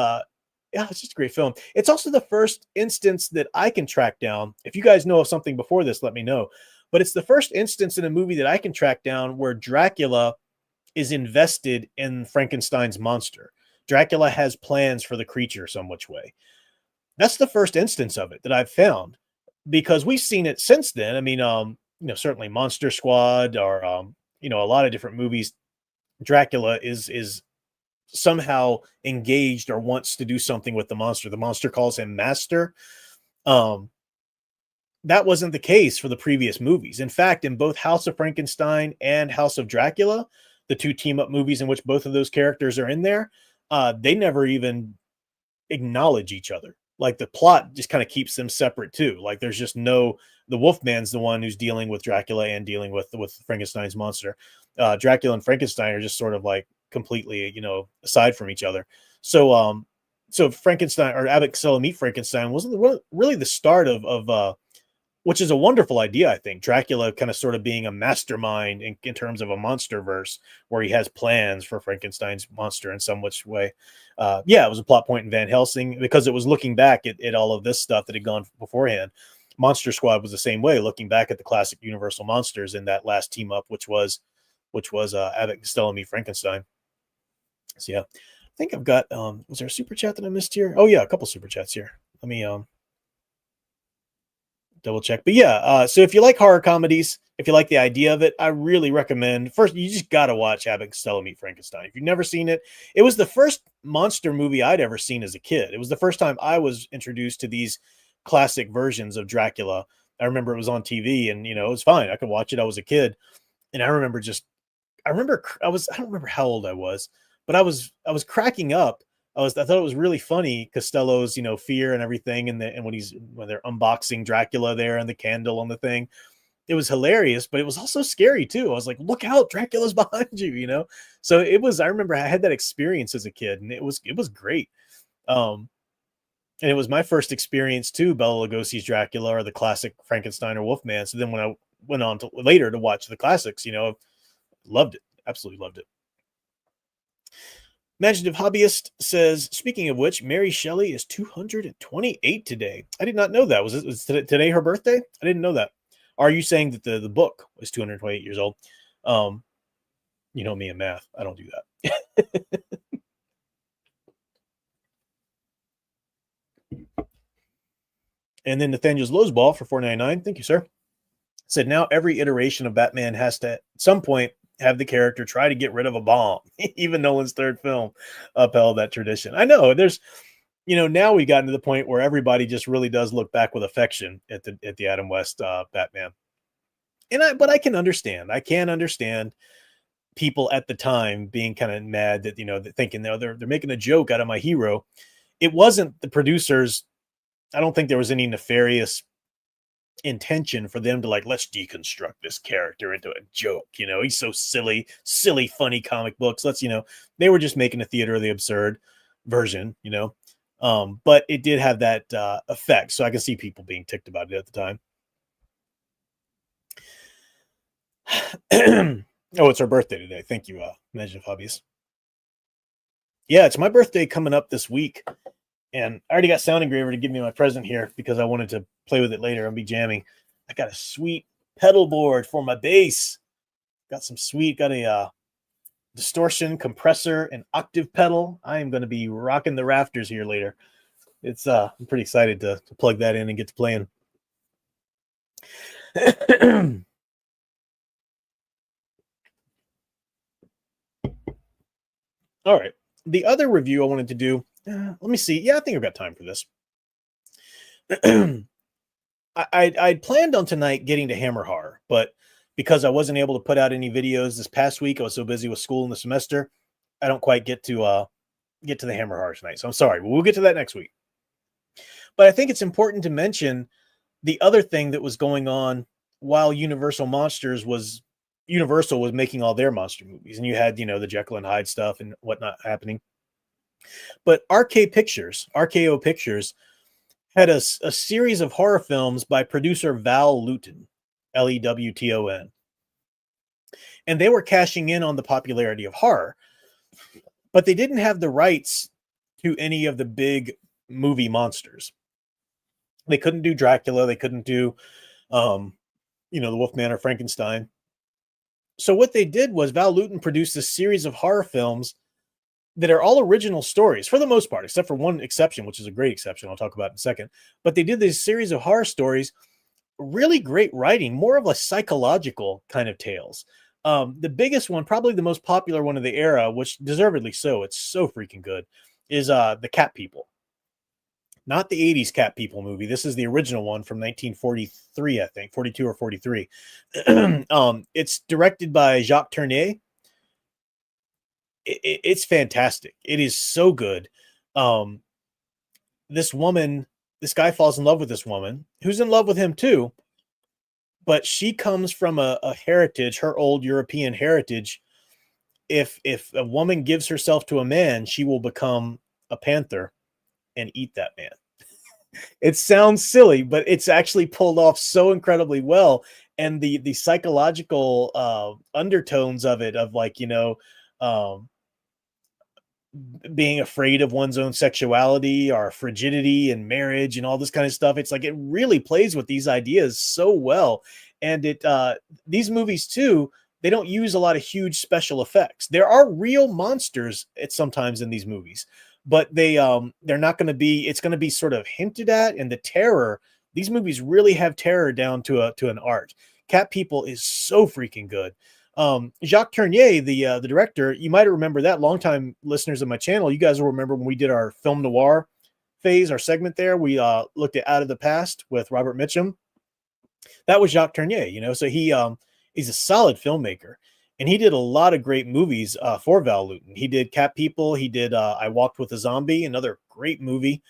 it's just a great film. It's also the first instance that I can track down. If you guys know of something before this, let me know. But it's the first instance in a movie that I can track down where Dracula is invested in Frankenstein's monster. Dracula has plans for the creature some which way. That's the first instance of it that I've found. because we've seen it since then. I mean, certainly Monster Squad or a lot of different movies. Dracula is somehow engaged or wants to do something with the monster. The monster calls him master. Um, that wasn't the case for the previous movies. In fact, in both House of Frankenstein and House of Dracula, the two team up movies in which both of those characters are in there, they never even acknowledge each other. Like the plot just kind of keeps them separate too. Like there's just the Wolfman's the one who's dealing with Dracula and dealing with Frankenstein's monster. Dracula and Frankenstein are just sort of like completely, aside from each other. So Frankenstein or Abbott Costello Meet Frankenstein wasn't really the start of which is a wonderful idea, I think. Dracula kind of sort of being a mastermind in terms of a monster verse where he has plans for Frankenstein's monster in some which way. It was a plot point in Van Helsing because it was looking back at all of this stuff that had gone beforehand. Monster Squad was the same way, looking back at the classic Universal monsters in that last team up, which was Abbott Costello Meet Frankenstein. So yeah, I think I've got, was there a super chat that I missed here? Oh yeah, a couple super chats here. Let me, double check. But yeah, so if you like horror comedies, if you like the idea of it, I really recommend. First, you just got to watch Abbott Costello Meet Frankenstein. If you've never seen it, it was the first monster movie I'd ever seen as a kid. It was the first time I was introduced to these classic versions of Dracula. I remember it was on TV and, it was fine. I could watch it. I was a kid. And I don't remember how old I was, but I was cracking up. I thought it was really funny, Costello's, fear and everything. And when they're unboxing Dracula there and the candle on the thing, it was hilarious, but it was also scary too. I was like, look out, Dracula's behind you, So I remember I had that experience as a kid and it was great. And it was my first experience too, Bela Lugosi's Dracula or the classic Frankenstein or Wolfman. So then when I went on to later to watch the classics, loved it. Absolutely loved it. Imaginative Hobbyist says, speaking of which, Mary Shelley is 228 today. I did not know that. Was today her birthday? I didn't know that. Are you saying that the book was 228 years old? You know me and math. I don't do that. And then Nathaniel's Lowesball for $4.99. Thank you, sir. Said now every iteration of Batman has to, at some point, have the character try to get rid of a bomb. Even Nolan's third film upheld that tradition. I know there's, now we got to the point where everybody just really does look back with affection at the Adam West Batman. But I can understand. I can understand people at the time being kind of mad that, thinking they're making a joke out of my hero. It wasn't the producers. I don't think there was any nefarious intention for them to let's deconstruct this character into a joke. He's so silly, funny comic books. They were just making a theater of the absurd version, but it did have that effect. So I can see people being ticked about it at the time. Oh, it's our birthday today. Thank you, Imaginative Hobbies. Yeah, it's my birthday coming up this week. And I already got Sound Engraver to give me my present here because I wanted to play with it later and be jamming. I got a sweet pedal board for my bass. Got a distortion, compressor, and octave pedal. I am going to be rocking the rafters here later. It's I'm pretty excited to plug that in and get to playing. All right. The other review I wanted to do, let me see. Yeah, I think I've got time for this. I'd planned on tonight getting to Hammer Horror, but because I wasn't able to put out any videos this past week, I was so busy with school in the semester, I don't quite get to the Hammer Horror tonight. So I'm sorry, but we'll get to that next week. But I think it's important to mention the other thing that was going on while Universal was making all their monster movies, and you had the Jekyll and Hyde stuff and whatnot happening. But RKO Pictures had a series of horror films by producer Val Lewton, Lewton. And they were cashing in on the popularity of horror, but they didn't have the rights to any of the big movie monsters. They couldn't do Dracula. They couldn't do, the Wolfman or Frankenstein. So what they did was Val Lewton produced a series of horror films that are all original stories for the most part, except for one exception, which is a great exception I'll talk about in a second. But they did this series of horror stories really great writing, more of a psychological kind of tales. The biggest one, probably the most popular one of the era, which deservedly so, it's so freaking good, is the Cat People. Not the 80s Cat People movie. This is the original one from 1943, I think, 42 or 43. It's directed by Jacques Tourneur. It's fantastic. It is so good. Um, this woman, this guy falls in love with this woman who's in love with him too, but she comes from a heritage, her old European heritage. If a woman gives herself to a man, she will become a panther and eat that man. It sounds silly, but it's actually pulled off so incredibly well. And the psychological undertones of it, of like, um, being afraid of one's own sexuality or frigidity and marriage and all this kind of stuff. It's like it really plays with these ideas so well. And these movies too, they don't use a lot of huge special effects. There are real monsters at sometimes in these movies, but they're not going to be, it's going to be sort of hinted at. And the terror, these movies really have terror down to an art. Cat People is so freaking good. Jacques Tourneur, the director, you might remember that. Longtime listeners of my channel, you guys will remember when we did our film noir phase, our segment there. We looked at Out of the Past with Robert Mitchum. That was Jacques Tourneur, so he's a solid filmmaker, and he did a lot of great movies for Val Lewton. He did Cat People. He did I Walked with a Zombie, another great movie.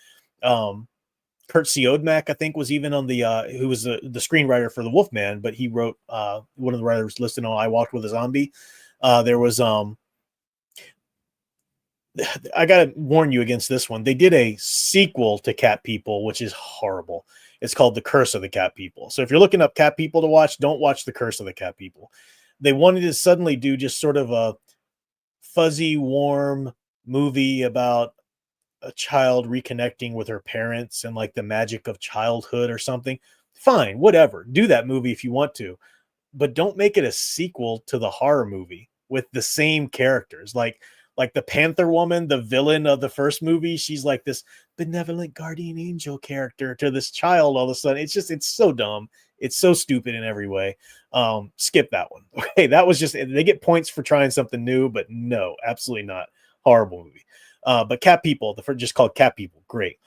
Kurt Siodmak, I think, was even on the who was the screenwriter for The Wolfman, but he wrote one of the writers listed on I Walked with a Zombie. There was I gotta warn you against this one. They did a sequel to Cat People, which is horrible. It's called The Curse of the Cat People. So if you're looking up Cat People to watch, don't watch The Curse of the Cat People. They wanted to suddenly do just sort of a fuzzy, warm movie about a child reconnecting with her parents and like the magic of childhood or something. Fine, whatever. Do that movie if you want to, but don't make it a sequel to the horror movie with the same characters. Like the Panther Woman, the villain of the first movie, she's like this benevolent guardian angel character to this child all of a sudden. It's so dumb. It's so stupid in every way. Skip that one. Okay, that was just, they get points for trying something new, but no, absolutely not. Horrible movie. But Cat People, the first, just called Cat People, great.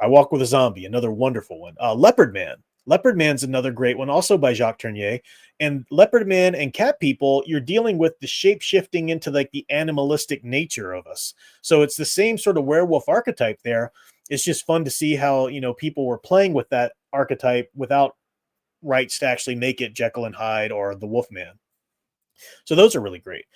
I Walk with a Zombie, another wonderful one. Leopard Man. Leopard Man's another great one, also by Jacques Tourneur. And Leopard Man and Cat People, you're dealing with the shape shifting into like the animalistic nature of us. So it's the same sort of werewolf archetype there. It's just fun to see how, people were playing with that archetype without rights to actually make it Jekyll and Hyde or the Wolfman. So those are really great.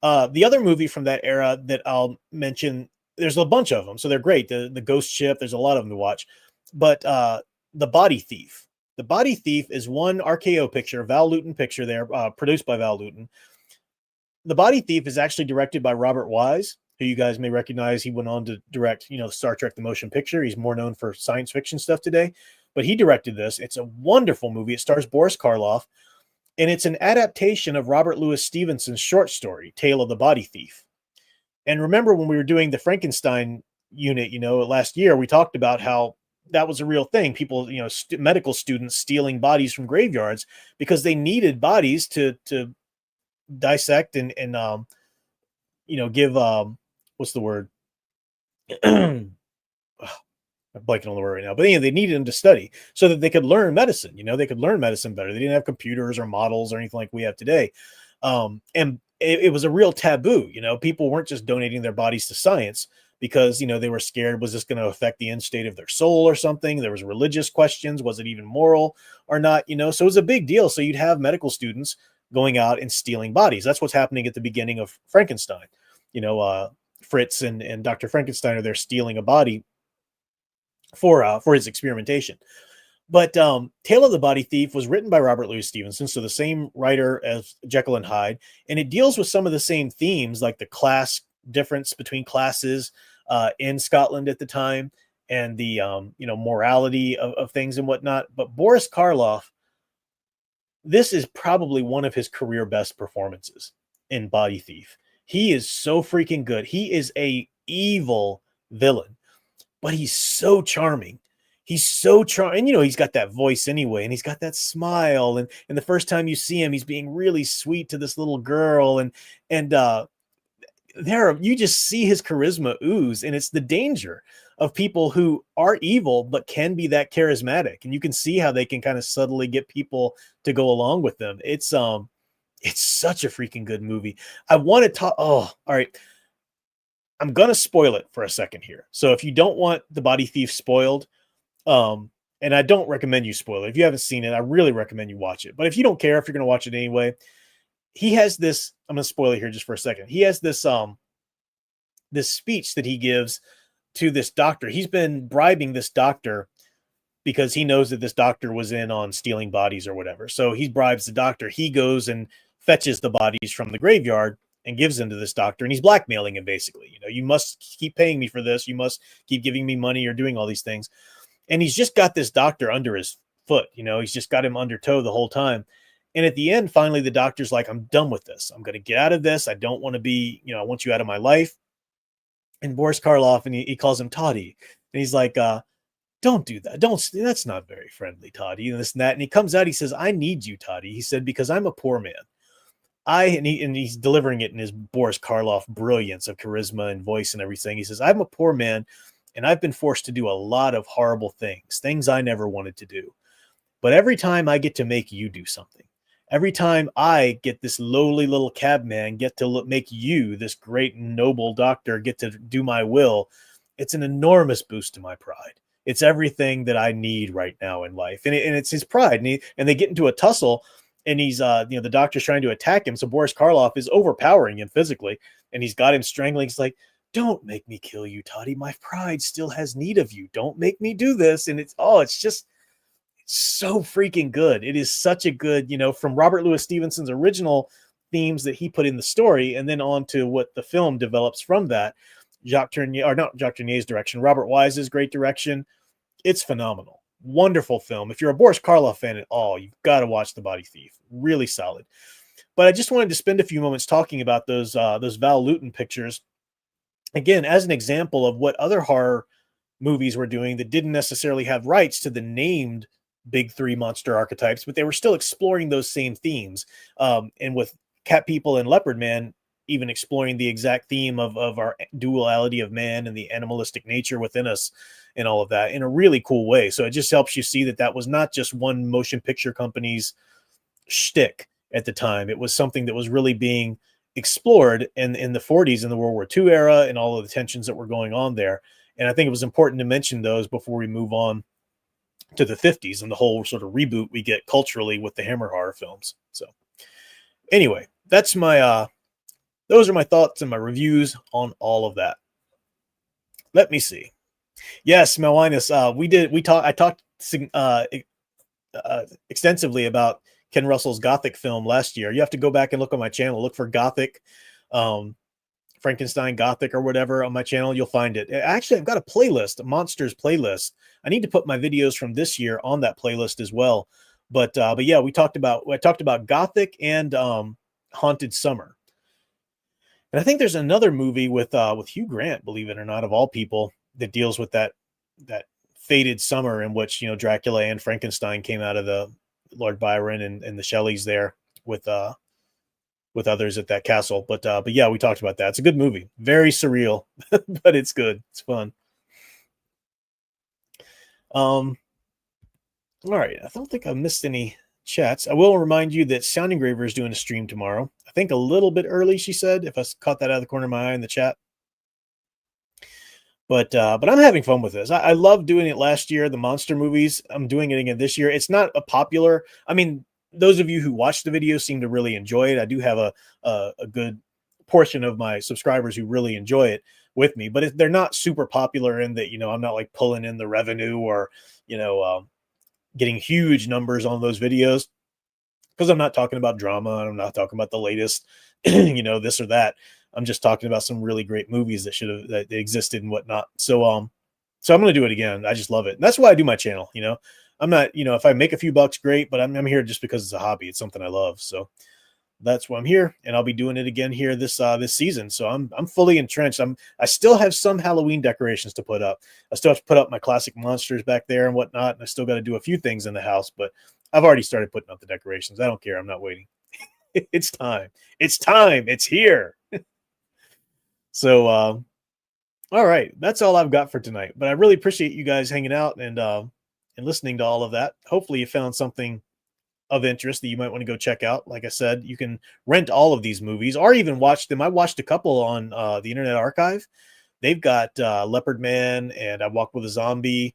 The other movie from that era that I'll mention, there's a bunch of them, so they're great. The Ghost Ship, there's a lot of them to watch. But The Body Thief. The Body Thief is one RKO picture, Val Lewton picture there, produced by Val Lewton. The Body Thief is actually directed by Robert Wise, who you guys may recognize. He went on to direct, Star Trek The Motion Picture. He's more known for science fiction stuff today, but he directed this. It's a wonderful movie. It stars Boris Karloff, and it's an adaptation of Robert Louis Stevenson's short story, Tale of the Body Thief. And remember when we were doing the Frankenstein unit, last year, we talked about how that was a real thing. People, medical students stealing bodies from graveyards because they needed bodies to dissect and give, what's the word? I'm blanking on the word right now, but they needed them to study so that they could learn medicine. They could learn medicine better. They didn't have computers or models or anything like we have today. And it was a real taboo. People weren't just donating their bodies to science because, they were scared. Was this going to affect the end state of their soul or something? There was religious questions. Was it even moral or not? So it was a big deal. So you'd have medical students going out and stealing bodies. That's what's happening at the beginning of Frankenstein. Fritz and Dr. Frankenstein are there stealing a body for his experimentation. But Tale of the Body Thief was written by Robert Louis Stevenson, so the same writer as Jekyll and Hyde, and it deals with some of the same themes, like the class difference between classes in Scotland at the time, and the morality of things and whatnot. But Boris Karloff, this is probably one of his career best performances in Body Thief. He is so freaking good. He is a evil villain, but he's so charming. he's so charming. And, he's got that voice anyway, and he's got that smile. And the first time you see him, he's being really sweet to this little girl. And there you just see his charisma ooze, and it's the danger of people who are evil but can be that charismatic, and you can see how they can kind of subtly get people to go along with them. It's such a freaking good movie. I want to talk. Oh, all right. I'm gonna spoil it for a second here. So if you don't want The Body Thief spoiled, and I don't recommend you spoil it. If you haven't seen it, I really recommend you watch it. But if you don't care, if you're gonna watch it anyway, he has this. I'm gonna spoil it here just for a second. He has this this speech that he gives to this doctor. He's been bribing this doctor because he knows that this doctor was in on stealing bodies or whatever. So he bribes the doctor. He goes and fetches the bodies from the graveyard and gives them to this doctor, and he's blackmailing him basically. You must keep paying me for this. You must keep giving me money or doing all these things. And he's just got this doctor under his foot. He's just got him under tow the whole time. And at the end, finally, the doctor's like, I'm done with this. I'm going to get out of this. I don't want to be, I want you out of my life. And Boris Karloff, and he calls him Toddy. And he's like, don't do that. That's not very friendly, Toddy, and this and that. And he comes out, he says, I need you, Toddy. He said, because I'm a poor man. And he's delivering it in his Boris Karloff brilliance of charisma and voice and everything. He says, I'm a poor man, and I've been forced to do a lot of horrible things I never wanted to do. But every time I get to make you do something, every time I get this lowly little cabman, get to make you, this great noble doctor, get to do my will, it's an enormous boost to my pride. It's everything that I need right now in life. And it's his pride. And they get into a tussle, and he's, the doctor's trying to attack him. So Boris Karloff is overpowering him physically, and he's got him strangling. He's like, don't make me kill you, Toddy. My pride still has need of you. Don't make me do this. And it's just so freaking good. It is such a good, from Robert Louis Stevenson's original themes that he put in the story, and then on to what the film develops from that. Jacques Tournier's direction, Robert Wise's great direction. It's phenomenal. Wonderful film. If you're a Boris Karloff fan at all, you've got to watch The Body Thief. Really solid. But I just wanted to spend a few moments talking about those Val Lewton pictures. Again, as an example of what other horror movies were doing that didn't necessarily have rights to the named big three monster archetypes, but they were still exploring those same themes. And with Cat People and Leopard Man, even exploring the exact theme of our duality of man and the animalistic nature within us and all of that in a really cool way. So it just helps you see that was not just one motion picture company's shtick at the time. It was something that was really being explored in the 40s, in the World War II era, and all of the tensions that were going on there. And I think it was important to mention those before we move on to the 50s and the whole sort of reboot we get culturally with the Hammer horror films. So anyway, that's those are my thoughts and my reviews on all of that. Let me see. Yes, Melwinus, I talked extensively about Ken Russell's Gothic film last year. You have to go back and look on my channel, look for Gothic, Frankenstein Gothic or whatever on my channel. You'll find it. Actually, I've got a playlist, a monsters playlist. I need to put my videos from this year on that playlist as well. But yeah, I talked about Gothic and Haunted Summer. And I think there's another movie with Hugh Grant, believe it or not, of all people, that deals with that fated summer in which, Dracula and Frankenstein came out of the Lord Byron and the Shelleys there with others at that castle. But yeah, we talked about that. It's a good movie. Very surreal, but it's good. It's fun. All right. I don't think I've missed any chats. I will remind you that Sound Engraver is doing a stream tomorrow. I think a little bit early, she said, if I caught that out of the corner of my eye in the chat. But I'm having fun with this. I loved doing it last year, the monster movies. I'm doing it again this year. It's not a popular. I mean, those of you who watch the video seem to really enjoy it. I do have a good portion of my subscribers who really enjoy it with me, but they're not super popular in that, I'm not like pulling in the revenue or, getting huge numbers on those videos, because I'm not talking about drama. I'm not talking about the latest, this or that. I'm just talking about some really great movies that existed and whatnot. So I'm going to do it again. I just love it. And that's why I do my channel. I'm not, if I make a few bucks, great, but I'm here just because it's a hobby. It's something I love. So that's why I'm here, and I'll be doing it again here this season. So I'm fully entrenched. I still have some Halloween decorations to put up. I still have to put up my classic monsters back there and whatnot, and I still got to do a few things in the house. But I've already started putting up the decorations. I don't care. I'm not waiting. It's time. It's time. It's here. So all right, that's all I've got for tonight. But I really appreciate you guys hanging out and listening to all of that. Hopefully, you found something of interest that you might want to go check out. Like I said, you can rent all of these movies or even watch them. I watched a couple on the Internet Archive. They've got Leopard Man and I Walk with a Zombie.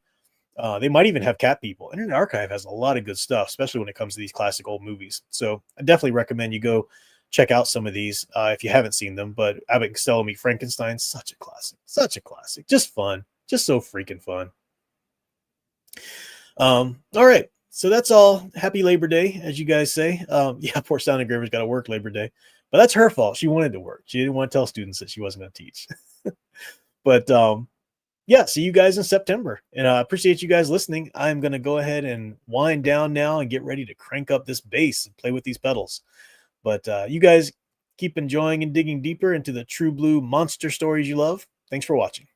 They might even have Cat People. Internet Archive has a lot of good stuff, especially when it comes to these classic old movies. So I definitely recommend you go check out some of these if you haven't seen them. But Abbott and Costello Meet Frankenstein, such a classic, just fun, just so freaking fun. All right. So that's all. Happy Labor Day, as you guys say. Yeah, poor Sound Engraver's got to work Labor Day, but that's her fault. She wanted to work. She didn't want to tell students that she wasn't going to teach. But yeah, see you guys in September, and I appreciate you guys listening. I'm going to go ahead and wind down now and get ready to crank up this bass and play with these pedals. But you guys keep enjoying and digging deeper into the true blue monster stories you love. Thanks for watching.